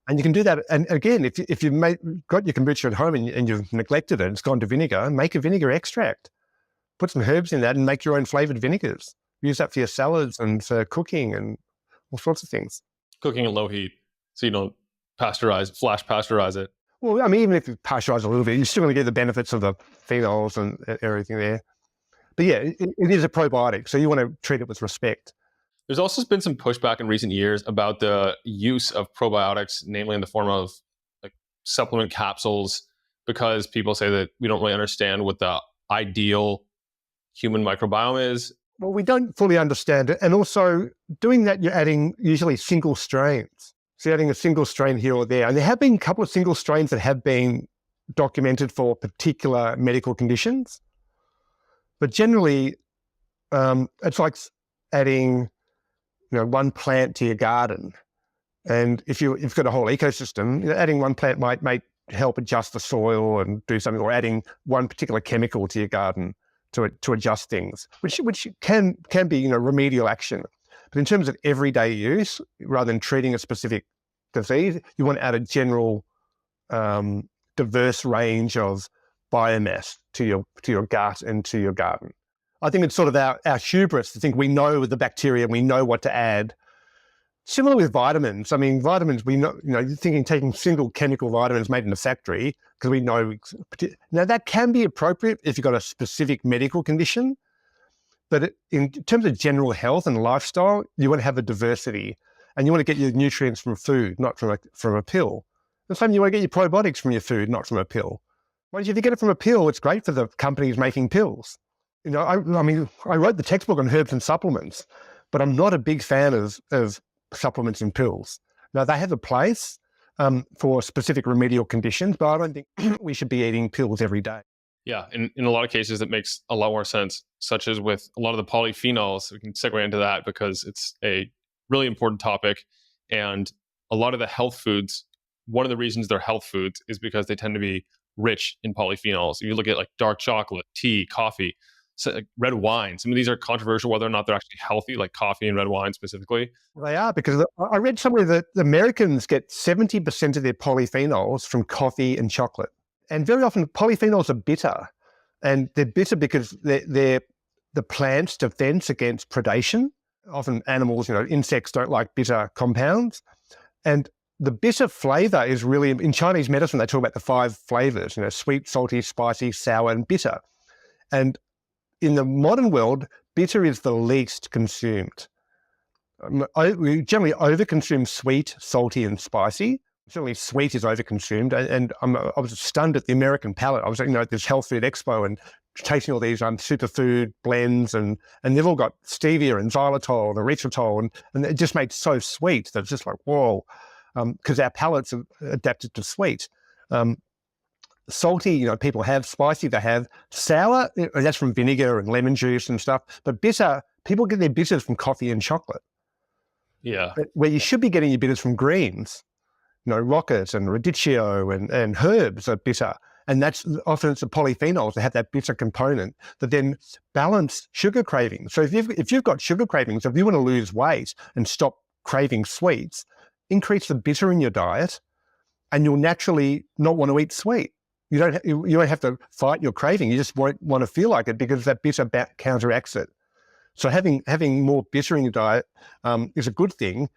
And you can do that. And again, if you've got your kombucha at home and you've neglected it, it's gone to vinegar, make a vinegar extract. Put some herbs in that and make your own flavored vinegars. Use that for your salads and for cooking and all sorts of things. Cooking at low heat, so you don't flash pasteurize it. Well, I mean, even if you pasteurize a little bit, you're still going to get the benefits of the phenols and everything there. But yeah, it is a probiotic, so you want to treat it with respect. There's also been some pushback in recent years about the use of probiotics, namely in the form of like supplement capsules, because people say that we don't really understand what the ideal human microbiome is. Well, we don't fully understand it. And also doing that, you're adding usually single strains. So you're adding a single strain here or there. And there have been a couple of single strains that have been documented for particular medical conditions. But generally, it's like adding one plant to your garden. And if you've got a whole ecosystem, adding one plant might help adjust the soil and do something, or adding one particular chemical to your garden to adjust things, which can be remedial action. But in terms of everyday use, rather than treating a specific disease, you want to add a general diverse range of biomass to your gut and to your garden. I think it's sort of our hubris to think we know the bacteria and we know what to add. Similar with vitamins. I mean, vitamins, we know, you're thinking taking single chemical vitamins made in a factory, because we know. Now, that can be appropriate if you've got a specific medical condition, but in terms of general health and lifestyle, you want to have a diversity, and you want to get your nutrients from food, not from a pill. The same, you want to get your probiotics from your food, not from a pill. Whereas if you get it from a pill, it's great for the companies making pills. I wrote the textbook on herbs and supplements, but I'm not a big fan of supplements and pills. Now, they have a place for specific remedial conditions, but I don't think we should be eating pills every day. Yeah, in a lot of cases, it makes a lot more sense, such as with a lot of the polyphenols. We can segue into that because it's a really important topic. And a lot of the health foods, one of the reasons they're health foods is because they tend to be rich in polyphenols. If you look at like dark chocolate, tea, coffee, so like red wine, some of these are controversial whether or not they're actually healthy, like coffee and red wine specifically. Well, they are, because I read somewhere that the Americans get 70% of their polyphenols from coffee and chocolate. And very often polyphenols are bitter. And they're bitter because they're the plant's defense against predation. Often animals, insects don't like bitter compounds. And the bitter flavor is really, in Chinese medicine, they talk about the 5 flavors, sweet, salty, spicy, sour, and bitter. And in the modern world, bitter is the least consumed. We generally overconsume sweet, salty, and spicy. Certainly sweet is overconsumed. And I was stunned at the American palate. I was at this health food expo and tasting all these superfood blends, and they've all got stevia and xylitol and erythritol, and it just made so sweet that it's just like, whoa, because our palates are adapted to sweet. Salty, people have. Spicy, they have. Sour, that's from vinegar and lemon juice and stuff. But bitter, people get their bitters from coffee and chocolate. Yeah. But where you should be getting your bitters from greens, rocket and radicchio and herbs are bitter. And that's often it's the polyphenols that have that bitter component that then balance sugar cravings. So if you've got sugar cravings, if you want to lose weight and stop craving sweets, increase the bitter in your diet, and you'll naturally not want to eat sweet. You don't have to fight your craving. You just won't want to feel like it because that bitter counteracts it. So having more bitter in your diet is a good thing,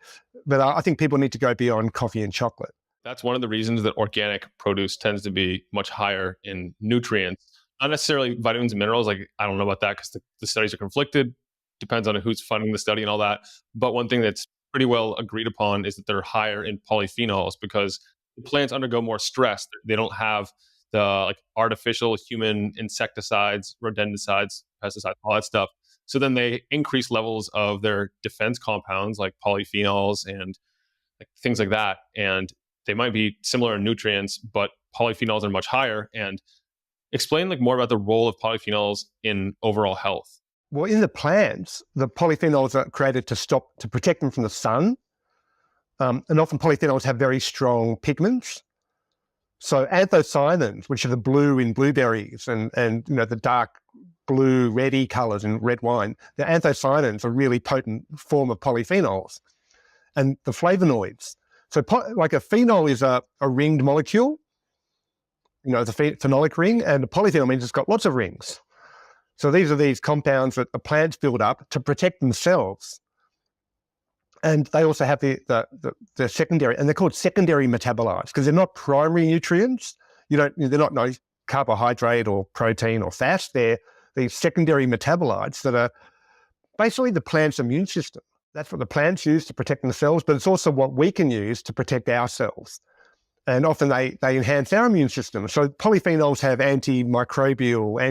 but I think people need to go beyond coffee and chocolate. That's one of the reasons that organic produce tends to be much higher in nutrients, not necessarily vitamins and minerals. Like, I don't know about that because the studies are conflicted. Depends on who's funding the study and all that. But one thing that's pretty well agreed upon is that they're higher in polyphenols because the plants undergo more stress. They don't have the artificial human insecticides, rodenticides, pesticides, all that stuff. So then they increase levels of their defense compounds like polyphenols and things like that. And they might be similar in nutrients, but polyphenols are much higher. And explain more about the role of polyphenols in overall health. Well, in the plants, the polyphenols are created to protect them from the sun. And often polyphenols have very strong pigments. So anthocyanins, which are the blue in blueberries and the dark blue, reddy colors in red wine, the anthocyanins are a really potent form of polyphenols. And the flavonoids. So like a phenol is a ringed molecule, the phenolic ring, and a polyphenol means it's got lots of rings. So these are these compounds that the plants build up to protect themselves. And they also have the secondary, and they're called secondary metabolites because they're not primary nutrients. They're not carbohydrate or protein or fat. They're these secondary metabolites that are basically the plant's immune system. That's what the plants use to protect themselves, but it's also what we can use to protect ourselves. And often they enhance our immune system. So polyphenols have antimicrobial,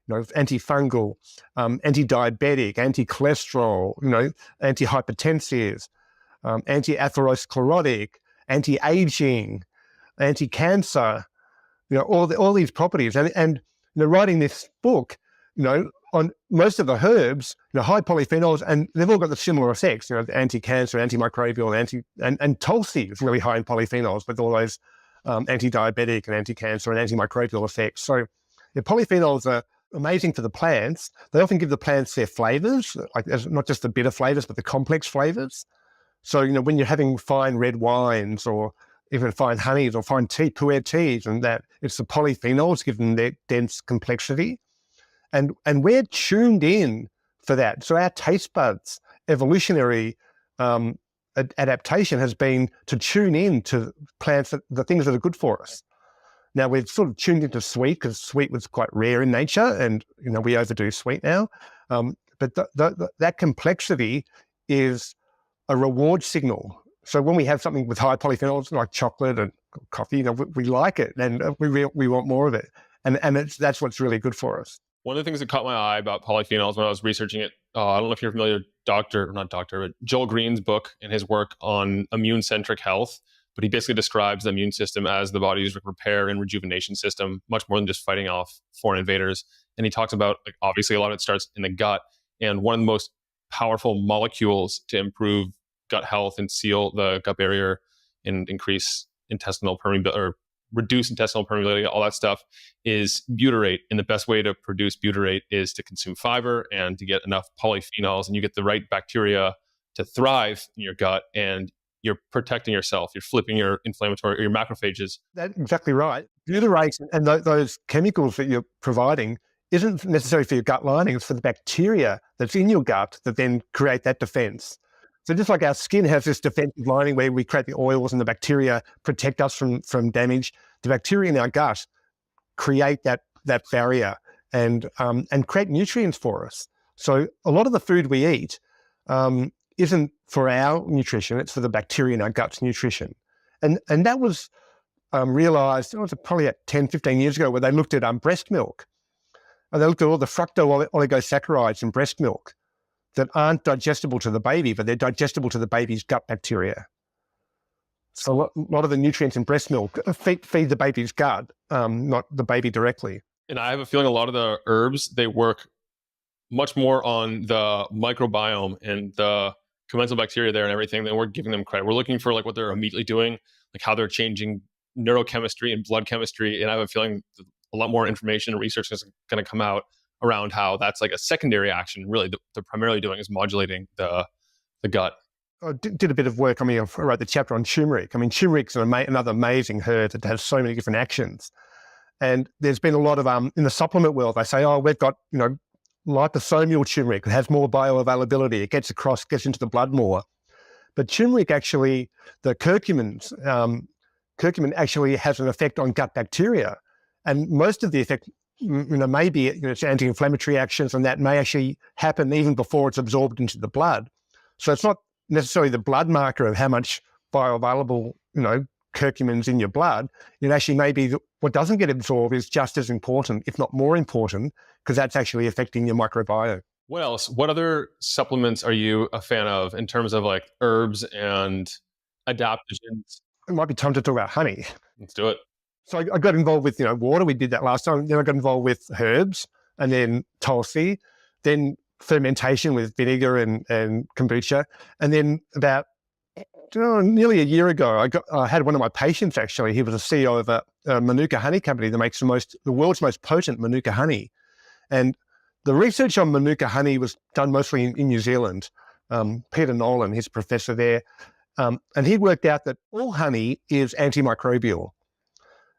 antifungal, anti-diabetic, anti-cholesterol, anti-hypertensive, anti-atherosclerotic, anti-aging, anti-cancer, all these properties. And writing this book, on most of the herbs, high polyphenols, and they've all got the similar effects, anti-cancer, antimicrobial, and Tulsi is really high in polyphenols with all those anti-diabetic and anti-cancer and antimicrobial effects. So polyphenols are amazing for the plants. They often give the plants their flavors, like not just the bitter flavors, but the complex flavors. So, when you're having fine red wines or even fine honeys or fine tea, pu'er teas, and that, it's the polyphenols give them their dense complexity. And we're tuned in for that. So our taste buds, evolutionary adaptation has been to tune in to plants, the things that are good for us. Now we've sort of tuned into sweet because sweet was quite rare in nature, and we overdo sweet now. But that complexity is a reward signal. So when we have something with high polyphenols like chocolate and coffee, we like it, and we want more of it, and that's what's really good for us. One of the things that caught my eye about polyphenols when I was researching it, I don't know if you're familiar with Joel Green's book and his work on immune-centric health, but he basically describes the immune system as the body's repair and rejuvenation system, much more than just fighting off foreign invaders. And he talks about, obviously a lot of it starts in the gut, and one of the most powerful molecules to improve gut health and seal the gut barrier and increase intestinal permeability or reduce intestinal permeability, all that stuff, is butyrate. And the best way to produce butyrate is to consume fiber and to get enough polyphenols, and you get the right bacteria to thrive in your gut, and you're protecting yourself. You're flipping your inflammatory or your macrophages. That's exactly right. Butyrate and those chemicals that you're providing isn't necessarily for your gut lining. It's for the bacteria that's in your gut that then create that defense. So just like our skin has this defensive lining where we create the oils and the bacteria protect us from damage, the bacteria in our gut create that barrier and create nutrients for us. So a lot of the food we eat isn't for our nutrition; it's for the bacteria in our gut's nutrition. And that was realized, it was probably 10, 15 years ago, where they looked at breast milk, and they looked at all the fructo-oligosaccharides in breast milk that aren't digestible to the baby, but they're digestible to the baby's gut bacteria. So a lot of the nutrients in breast milk feed the baby's gut, not the baby directly. And I have a feeling a lot of the herbs, they work much more on the microbiome and the commensal bacteria there and everything than we're giving them credit. We're looking for what they're immediately doing, how they're changing neurochemistry and blood chemistry. And I have a feeling a lot more information and research is going to come out around how that's a secondary action. Really, they're primarily doing is modulating the gut. I did a bit of work. I wrote the chapter on turmeric. Turmeric's another amazing herb that has so many different actions. And there's been a lot of, in the supplement world, they say, we've got, liposomal turmeric. It has more bioavailability. It gets into the blood more. But turmeric actually, the curcumin actually has an effect on gut bacteria. And most of the effect, maybe it's anti-inflammatory actions, and that may actually happen even before it's absorbed into the blood. So it's not necessarily the blood marker of how much bioavailable, curcumin's in your blood. It actually may be what doesn't get absorbed is just as important, if not more important, because that's actually affecting your microbiome. What else? What other supplements are you a fan of in terms of herbs and adaptogens? It might be time to talk about honey. Let's do it. So I got involved with, water. We did that last time. Then I got involved with herbs, and then Tulsi, then fermentation with vinegar and kombucha. And then about nearly a year ago, I had one of my patients, actually. He was a CEO of a Manuka honey company that makes the world's most potent Manuka honey. And the research on Manuka honey was done mostly in New Zealand. Peter Nolan, he's a professor there. And he worked out that all honey is antimicrobial.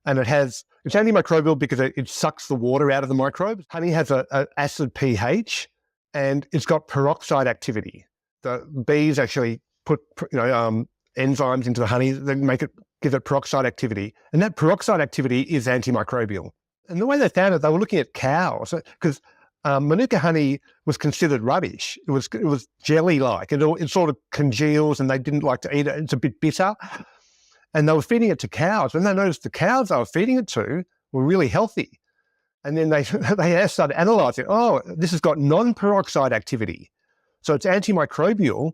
And it's antimicrobial because it sucks the water out of the microbes. Honey has an acid pH, and it's got peroxide activity. The bees actually put enzymes into the honey that give it peroxide activity. And that peroxide activity is antimicrobial. And the way they found it, they were looking at cows, because Manuka honey was considered rubbish. It was jelly-like. It sort of congeals, and they didn't like to eat it. It's a bit bitter. And they were feeding it to cows. And they noticed the cows they were feeding it to were really healthy. And then they started analysing, this has got non-peroxide activity. So it's antimicrobial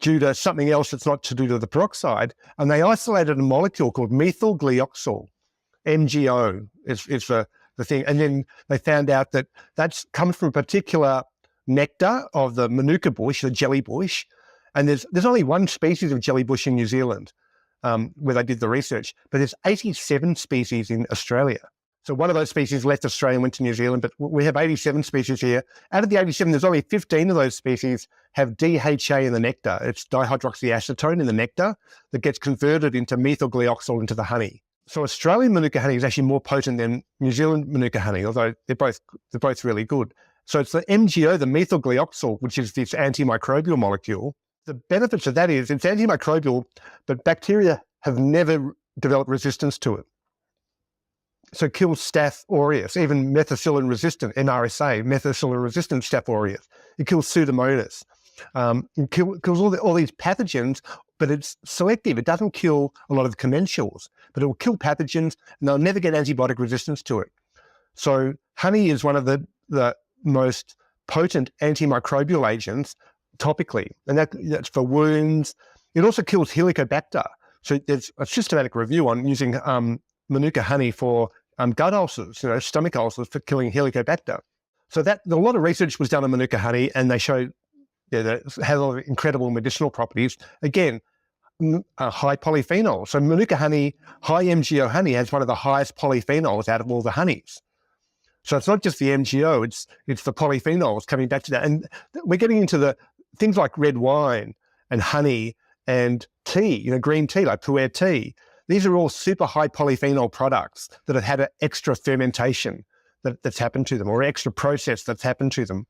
due to something else that's not to do with the peroxide. And they isolated a molecule called methyl glyoxal, MGO is the thing. And then they found out that comes from a particular nectar of the Manuka bush, the jelly bush. And there's only one species of jelly bush in New Zealand where they did the research, but there's 87 species in Australia. So one of those species left Australia and went to New Zealand, but we have 87 species here. Out of the 87, there's only 15 of those species have DHA in the nectar. It's dihydroxyacetone in the nectar that gets converted into methylglyoxal into the honey. So Australian Manuka honey is actually more potent than New Zealand Manuka honey, although they're both really good. So it's the MGO, the methylglyoxal, which is this antimicrobial molecule. The benefits of that is it's antimicrobial, but bacteria have never developed resistance to it. So it kills Staph aureus, even methicillin resistant, MRSA, methicillin resistant Staph aureus. It kills Pseudomonas. It kills all these pathogens, but it's selective. It doesn't kill a lot of commensals, but it will kill pathogens and they'll never get antibiotic resistance to it. So honey is one of the most potent antimicrobial agents topically, and that's for wounds. It also kills Helicobacter. So there's a systematic review on using Manuka honey for gut ulcers, stomach ulcers, for killing Helicobacter. So that a lot of research was done on Manuka honey, and they showed that it has a lot of incredible medicinal properties. Again, high polyphenols. So Manuka honey, high MGO honey, has one of the highest polyphenols out of all the honeys. So it's not just the MGO, it's the polyphenols coming back to that. And we're getting into the things like red wine and honey and tea, green tea, like pu'er tea. These are all super high polyphenol products that have had an extra fermentation that's happened to them, or extra process that's happened to them.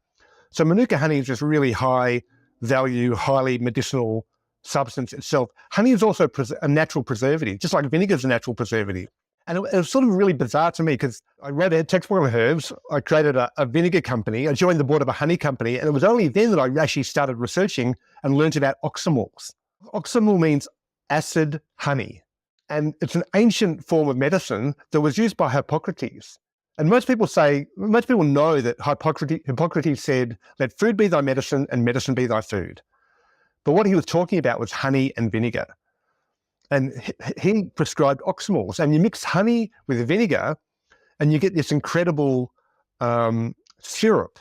So Manuka honey is just really high value, highly medicinal substance itself. Honey is also a natural preservative, just like vinegar is a natural preservative. And it was sort of really bizarre to me because I read a textbook on herbs. I created a vinegar company. I joined the board of a honey company. And it was only then that I actually started researching and learned about Oxymols. Oxymel means acid honey. And it's an ancient form of medicine that was used by Hippocrates. And most people know that Hippocrates said, let food be thy medicine and medicine be thy food. But what he was talking about was honey and vinegar. And he prescribed Oxymols, and you mix honey with vinegar and you get this incredible syrup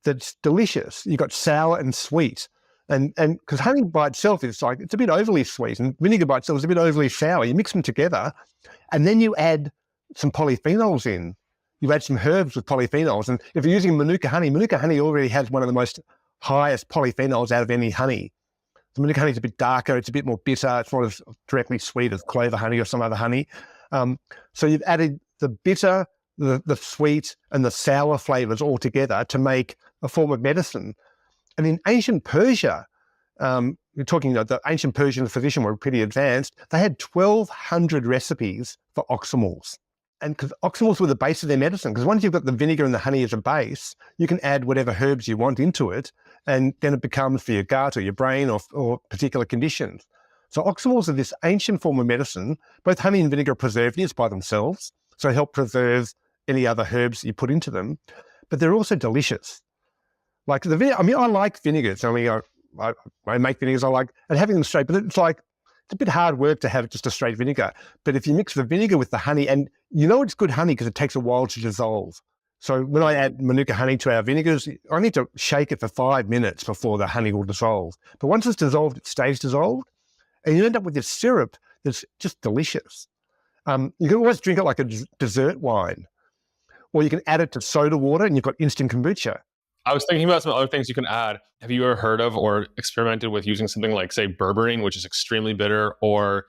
that's delicious. You've got sour and sweet. And because honey by itself it's a bit overly sweet, and vinegar by itself is a bit overly sour. You mix them together and then you add some polyphenols in. You add some herbs with polyphenols. And if you're using Manuka honey already has one of the most highest polyphenols out of any honey. The Manuka honey is a bit darker, it's a bit more bitter, it's not as directly sweet as clover honey or some other honey. So you've added the bitter, the sweet, and the sour flavors all together to make a form of medicine. And in ancient Persia, you're talking about the ancient Persian physicians were pretty advanced, they had 1,200 recipes for Oxymols. And because Oxymols were the base of their medicine, because once you've got the vinegar and the honey as a base, you can add whatever herbs you want into it, and then it becomes for your gut or your brain or particular conditions. So Oxymols are this ancient form of medicine. Both honey and vinegar are preservatives by themselves, so help preserve any other herbs you put into them, but they're also delicious. Like I like vinegars. I mean, I make vinegars I like, and having them straight, but it's a bit hard work to have just a straight vinegar. But if you mix the vinegar with the honey, and it's good honey because it takes a while to dissolve. So when I add Manuka honey to our vinegars, I need to shake it for 5 minutes before the honey will dissolve. But once it's dissolved, it stays dissolved. And you end up with this syrup that's just delicious. You can always drink it like a dessert wine, or you can add it to soda water and you've got instant kombucha. I was thinking about some other things you can add. Have you ever heard of or experimented with using something like, say, berberine, which is extremely bitter, or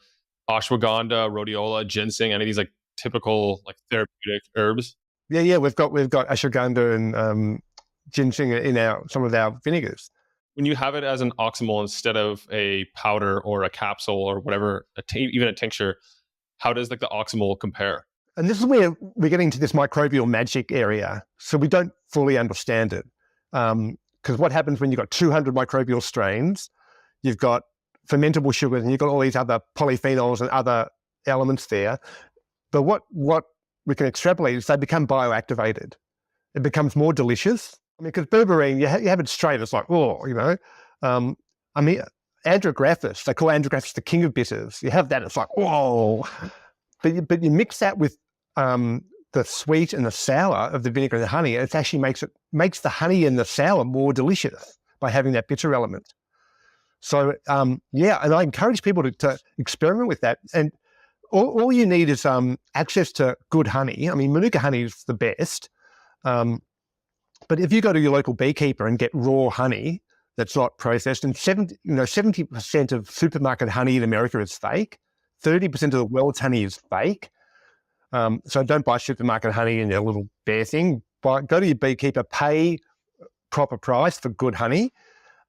ashwagandha, rhodiola, ginseng, any of these typical therapeutic herbs? Yeah, we've got ashwagandha and ginseng in some of our vinegars. When you have it as an Oxymel instead of a powder or a capsule or whatever, even a tincture, how does the Oxymel compare? And this is where we're getting to this microbial magic area. So we don't fully understand it. Because what happens when you've got 200 microbial strains, you've got fermentable sugars, and you've got all these other polyphenols and other elements there. But what we can extrapolate is they become bioactivated. It becomes more delicious. I mean, because berberine, you have it straight, it's like, I mean, andrographis, they call andrographis the king of bitters. You have that, it's like, whoa. But you mix that with the sweet and the sour of the vinegar and the honey, and it actually makes the honey and the sour more delicious by having that bitter element. So and I encourage people to experiment with that. And all you need is access to good honey. I mean, Manuka honey is the best. But if you go to your local beekeeper and get raw honey that's not processed, and 70% of supermarket honey in America is fake, 30% of the world's honey is fake. So don't buy supermarket honey in your little bear thing. Go to your beekeeper, pay proper price for good honey,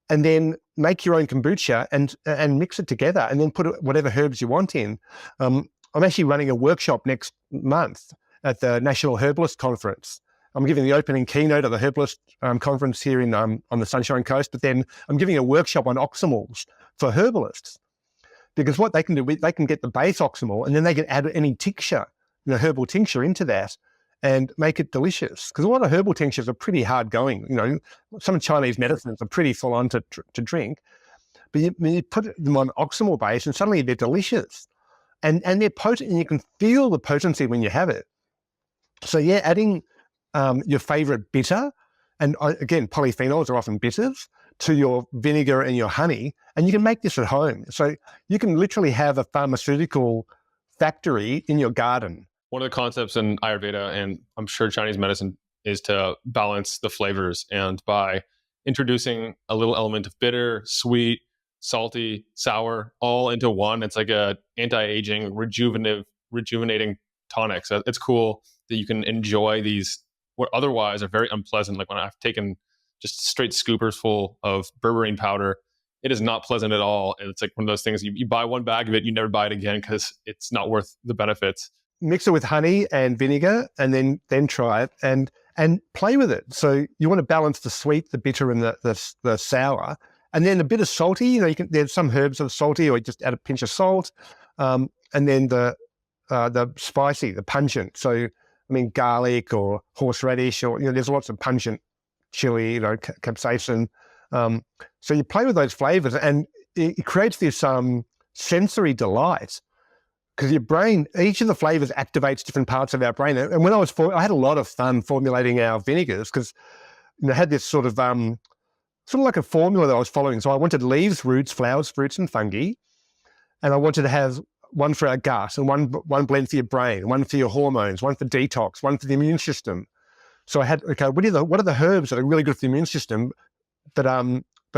and then make your own kombucha and mix it together, and then put whatever herbs you want in. I'm actually running a workshop next month at the National Herbalist Conference. I'm giving the opening keynote of the Herbalist Conference here on the Sunshine Coast, but then I'm giving a workshop on Oxymels for herbalists. Because what they can do, they can get the base Oxymel, and then they can add any tincture, herbal tincture into that and make it delicious. Because a lot of herbal tinctures are pretty hard going. Some Chinese medicines are pretty full on to drink, but you put them on Oxymel base and suddenly they're delicious. And they're potent, and you can feel the potency when you have it. So yeah, adding your favorite bitter, and again, polyphenols are often bitters, to your vinegar and your honey, and you can make this at home. So you can literally have a pharmaceutical factory in your garden. One of the concepts in Ayurveda, and I'm sure Chinese medicine, is to balance the flavors. And by introducing a little element of bitter, sweet, salty, sour, all into one, it's like a anti-aging, rejuvenating tonic. So it's cool that you can enjoy these, what otherwise are very unpleasant. Like when I've taken just straight scoopers full of berberine powder, it is not pleasant at all. And it's like one of those things, you buy one bag of it, you never buy it again because it's not worth the benefits. Mix it with honey and vinegar, and then try it and play with it. So you want to balance the sweet, the bitter, and the sour, and then a bit of salty. There's some herbs that are salty, or you just add a pinch of salt, and then the spicy, the pungent. So garlic or horseradish, or there's lots of pungent chili, capsaicin. So you play with those flavors, and it creates this sensory delight, because your brain, each of the flavors activates different parts of our brain. And when I had a lot of fun formulating our vinegars, because I had this sort of like a formula that I was following. So I wanted leaves, roots, flowers, fruits, and fungi, and I wanted to have one for our gut, and one blend for your brain, one for your hormones, one for detox, one for the immune system. So I had, okay, what are the herbs that are really good for the immune system, but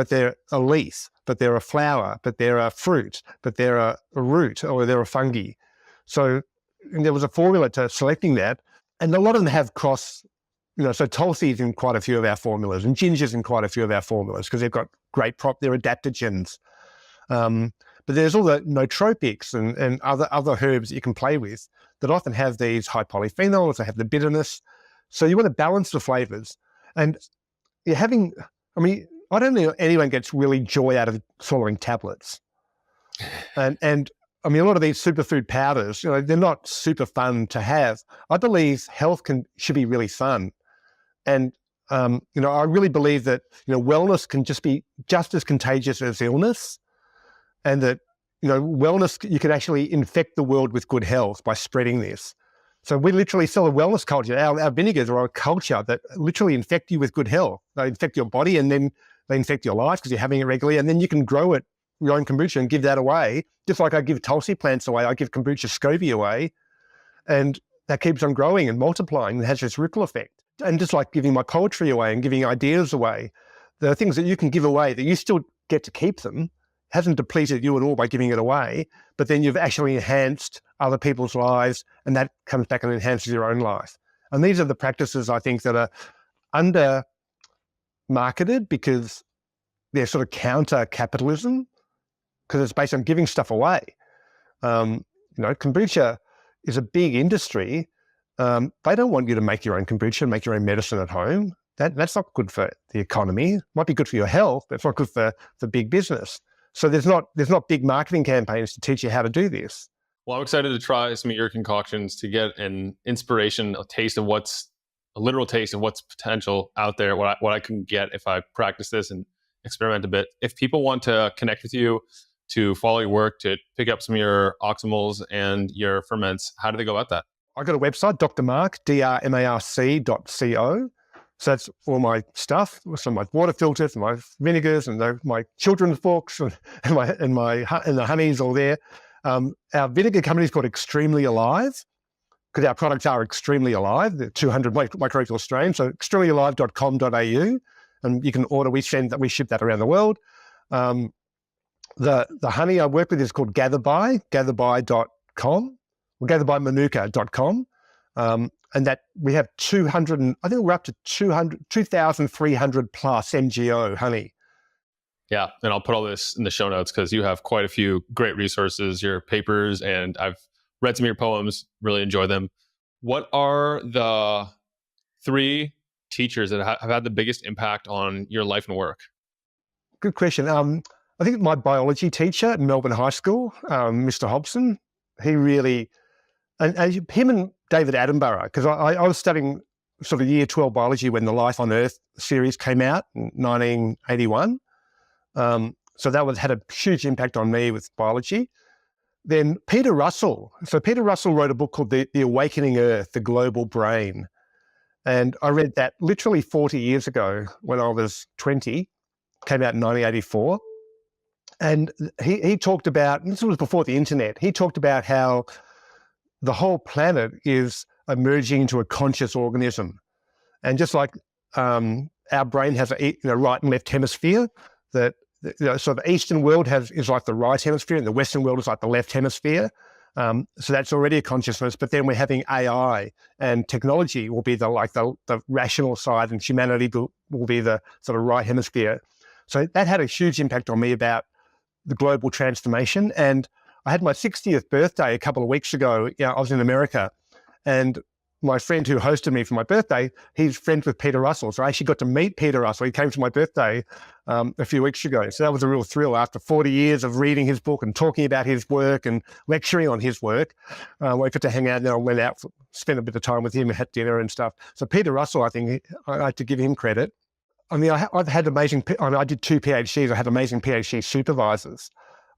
they're a leaf, but they're a flower, but they're a fruit, but they're a root, or they're a fungi. So there was a formula to selecting that, and a lot of them have so Tulsi is in quite a few of our formulas, and ginger's in quite a few of our formulas, because they've got they're adaptogens. But there's all the nootropics and other herbs that you can play with that often have these high polyphenols, they have the bitterness. So you want to balance the flavors. And you're having, I don't know anyone gets really joy out of swallowing tablets. And a lot of these superfood powders, they're not super fun to have. I believe health should be really fun. And, I really believe that, wellness can just be just as contagious as illness. And that, wellness, you could actually infect the world with good health by spreading this. So we literally sell a wellness culture. Our vinegars are a culture that literally infect you with good health. They infect your body, and then they infect your life because you're having it regularly. And then you can grow it, your own kombucha, and give that away. Just like I give Tulsi plants away, I give kombucha scoby away. And that keeps on growing and multiplying and has this ripple effect. And just like giving my poetry away and giving ideas away, there are things that you can give away that you still get to keep them. Hasn't depleted you at all by giving it away, but then you've actually enhanced other people's lives, and that comes back and enhances your own life. And these are the practices, I think, that are under marketed because they're sort of counter capitalism, because it's based on giving stuff away. Kombucha is a big industry. They don't want you to make your own kombucha and make your own medicine at home. That's not good for the economy. It might be good for your health, but it's not good for big business. So there's not big marketing campaigns to teach you how to do this. Well, I'm excited to try some of your concoctions to get an inspiration, a literal taste of what's potential out there, what I can get if I practice this and experiment a bit. If people want to connect with you, to follow your work, to pick up some of your Oxymels and your ferments, how do they go about that? I got a website, Dr. Marc, drmarc.co. So that's all my stuff, some of my water filters, my vinegars, and my children's books, and the honey's all there. Our vinegar company is called Extremely Alive because our products are extremely alive. They're 200 microbial strains. So extremelyalive.com.au, and you can order. We ship that around the world. The honey I work with is called gatherby.com, or gatherbymanuka.com. And that we have 200, I think we're up to 2,300 plus MGO honey. Yeah, and I'll put all this in the show notes because you have quite a few great resources, your papers, and I've read some of your poems, really enjoy them. What are the 3 teachers that have had the biggest impact on your life and work? Good question. I think my biology teacher at Melbourne High School, Mr. Hobson, he really, and him and David Attenborough, because I was studying sort of year 12 biology when the Life on Earth series came out in 1981. So that had a huge impact on me with biology. Then Peter Russell. So Peter Russell wrote a book called The Awakening Earth, The Global Brain. And I read that literally 40 years ago when I was 20, came out in 1984. And he talked about, this was before the internet, he talked about how the whole planet is emerging into a conscious organism. And just like our brain has a right and left hemisphere, that so the Eastern world is like the right hemisphere and the Western world is like the left hemisphere. So that's already a consciousness, but then we're having AI and technology will be the rational side, and humanity will be the sort of right hemisphere. So that had a huge impact on me about the global transformation. And I had my 60th birthday a couple of weeks ago. I was in America, and my friend who hosted me for my birthday, he's friends with Peter Russell. So I actually got to meet Peter Russell. He came to my birthday a few weeks ago. So that was a real thrill after 40 years of reading his book and talking about his work and lecturing on his work. We got to hang out, and then I went out, spent a bit of time with him, had dinner and stuff. So Peter Russell, I think I had to give him credit. I mean, I've had amazing, I did 2 PhDs. I had amazing PhD supervisors.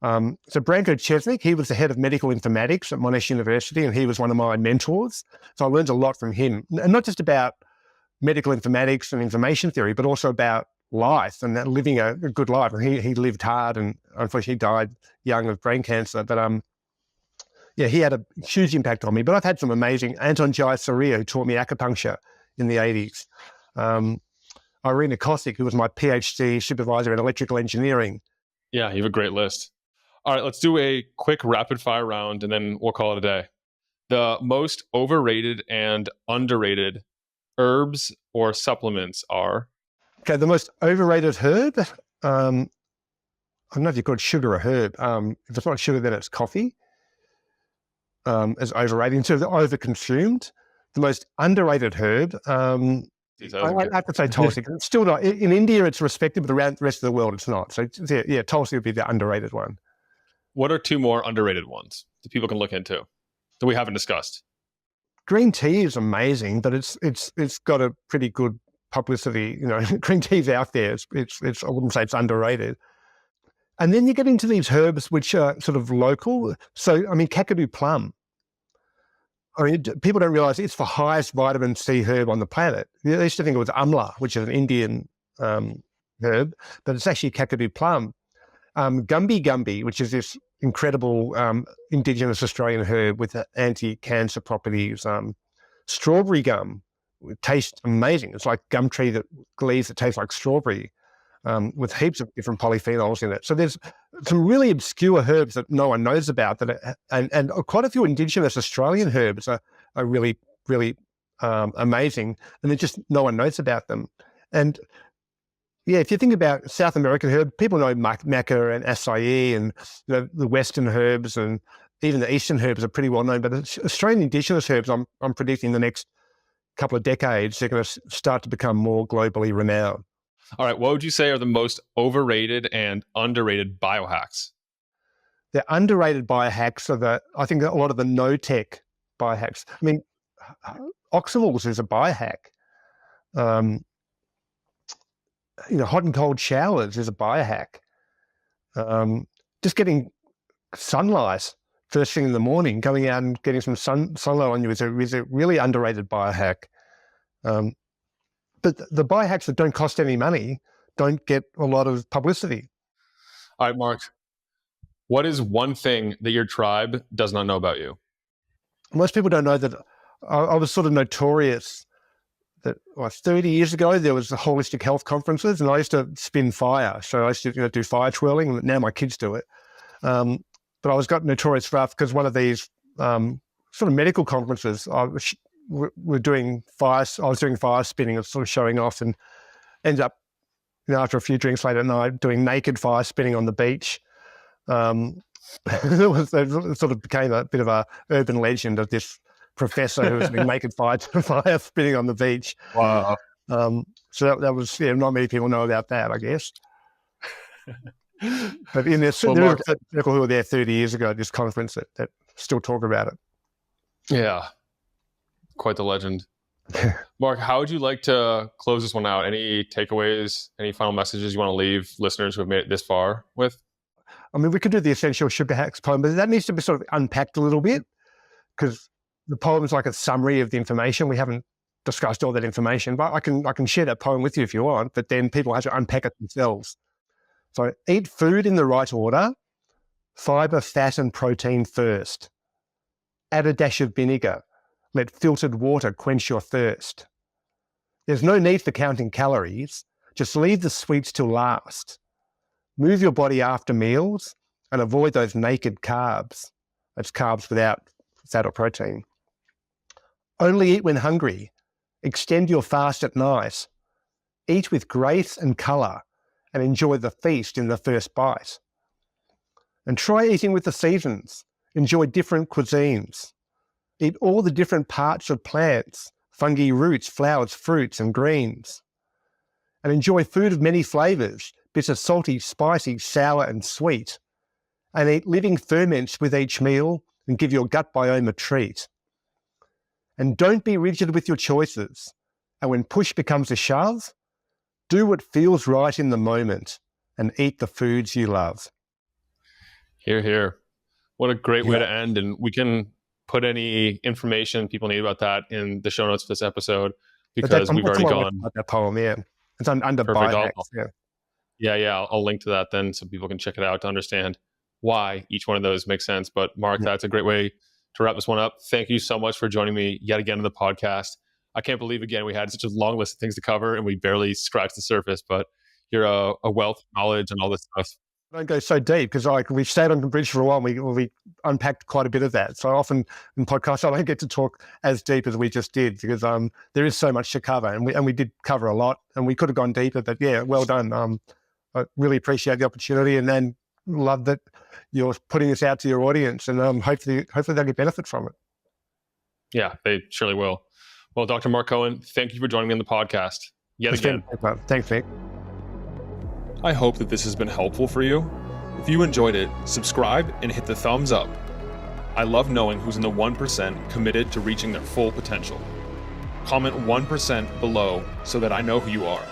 So Branko Chesnik, he was the head of medical informatics at Monash University, and he was one of my mentors. So I learned a lot from him, and not just about medical informatics and information theory, but also about life and living a good life. And he lived hard, and unfortunately died young of brain cancer. But he had a huge impact on me. But I've had some amazing, Anton Jayasuriya, who taught me acupuncture in the 80s. Irina Kosick, who was my PhD supervisor in electrical engineering. Yeah, you have a great list. All right, let's do a quick rapid fire round and then we'll call it a day. The most overrated and underrated herbs or supplements are? Okay, the most overrated herb, I don't know if you call it sugar or herb. If it's not sugar, then it's coffee. Is overrated, so they're overconsumed. The most underrated herb, I have to say Tulsi. It's still not, in India it's respected, but around the rest of the world it's not. So yeah, Tulsi would be the underrated one. What are 2 more underrated ones that people can look into that we haven't discussed? Green tea is amazing, but it's got a pretty good publicity. Green tea's out there. It's I wouldn't say it's underrated. And then you get into these herbs which are sort of local. So I mean, Kakadu plum. I mean, people don't realize it's the highest vitamin C herb on the planet. They used to think it was amla, which is an Indian herb, but it's actually Kakadu plum. Gumby, which is this incredible indigenous Australian herb with anti-cancer properties. Strawberry gum, it tastes amazing. It's like gum tree leaves that taste like strawberry, with heaps of different polyphenols in it. So there's some really obscure herbs that no one knows about, and quite a few indigenous Australian herbs are really, really amazing, and just no one knows about them. And yeah, if you think about South American herb, people know maca and acai, and the Western herbs, and even the Eastern herbs are pretty well known. But Australian indigenous herbs, I'm predicting the next couple of decades, they're going to start to become more globally renowned. All right, what would you say are the most overrated and underrated biohacks? The underrated biohacks are I think a lot of the no-tech biohacks. I mean, Oxymels is a biohack. Hot and cold showers is a biohack. Just getting sunlight first thing in the morning, going out and getting some sunlight on you is a really underrated biohack. But the biohacks that don't cost any money don't get a lot of publicity. All right, Mark, What is one thing that your tribe does not know about you? Most people don't know that I was sort of notorious that 30 years ago, there was the holistic health conferences and I used to spin fire. So I used to do fire twirling, and now my kids do it. But I was got notorious for that because one of these sort of medical conferences, we're doing fire. I was doing fire spinning and sort of showing off, and ended up, after a few drinks late at night, doing naked fire spinning on the beach. It sort of became a bit of a urban legend of this professor who was doing naked fire spinning on the beach. Wow. So that was, not many people know about that, I guess. But there are people who were there 30 years ago at this conference that still talk about it. Yeah. Quite the legend. Marc, how would you like to close this one out? Any takeaways, any final messages you want to leave listeners who have made it this far with? I mean, we could do the essential sugar hacks poem, but that needs to be sort of unpacked a little bit, because the poem is like a summary of the information. We haven't discussed all that information, but I can share that poem with you if you want, but then people have to unpack it themselves. So eat food in the right order, fiber, fat, and protein first. Add a dash of vinegar. Let filtered water quench your thirst. There's no need for counting calories. Just leave the sweets till last. Move your body after meals and avoid those naked carbs. That's carbs without fat or protein. Only eat when hungry. Extend your fast at night. Eat with grace and colour and enjoy the feast in the first bite. And try eating with the seasons. Enjoy different cuisines. Eat all the different parts of plants, fungi, roots, flowers, fruits, and greens. And enjoy food of many flavours, bitter, salty, spicy, sour, and sweet. And eat living ferments with each meal and give your gut biome a treat. And don't be rigid with your choices. And when push becomes a shove, do what feels right in the moment and eat the foods you love. Hear, hear. What a great way to end. And we can put any information people need about that in the show notes for this episode, because we've already gone. That poem, yeah. It's under biohacks, yeah. I'll link to that then so people can check it out to understand why each one of those makes sense. But Marc, that's a great way to wrap this one up. Thank you so much for joining me yet again on the podcast. I can't believe, again, we had such a long list of things to cover and we barely scratched the surface, but you're a wealth of knowledge and all this stuff. I don't go so deep because we stayed on the bridge for a while. We unpacked quite a bit of that. So often in podcasts, I don't get to talk as deep as we just did because there is so much to cover, and we did cover a lot, and we could have gone deeper. But yeah, well done. I really appreciate the opportunity, and then love that you're putting this out to your audience, and hopefully they'll get benefit from it. Yeah, they surely will. Well, Dr. Marc Cohen, thank you for joining me on the podcast yet again. Thanks, Nick. I hope that this has been helpful for you. If you enjoyed it, subscribe and hit the thumbs up. I love knowing who's in the 1% committed to reaching their full potential. Comment 1% below so that I know who you are.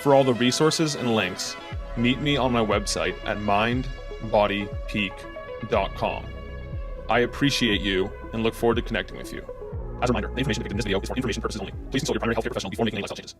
For all the resources and links, meet me on my website at mindbodypeak.com. I appreciate you and look forward to connecting with you. As a reminder, the information depicted in this video is for information purposes only. Please consult your primary healthcare professional before making any lifestyle changes.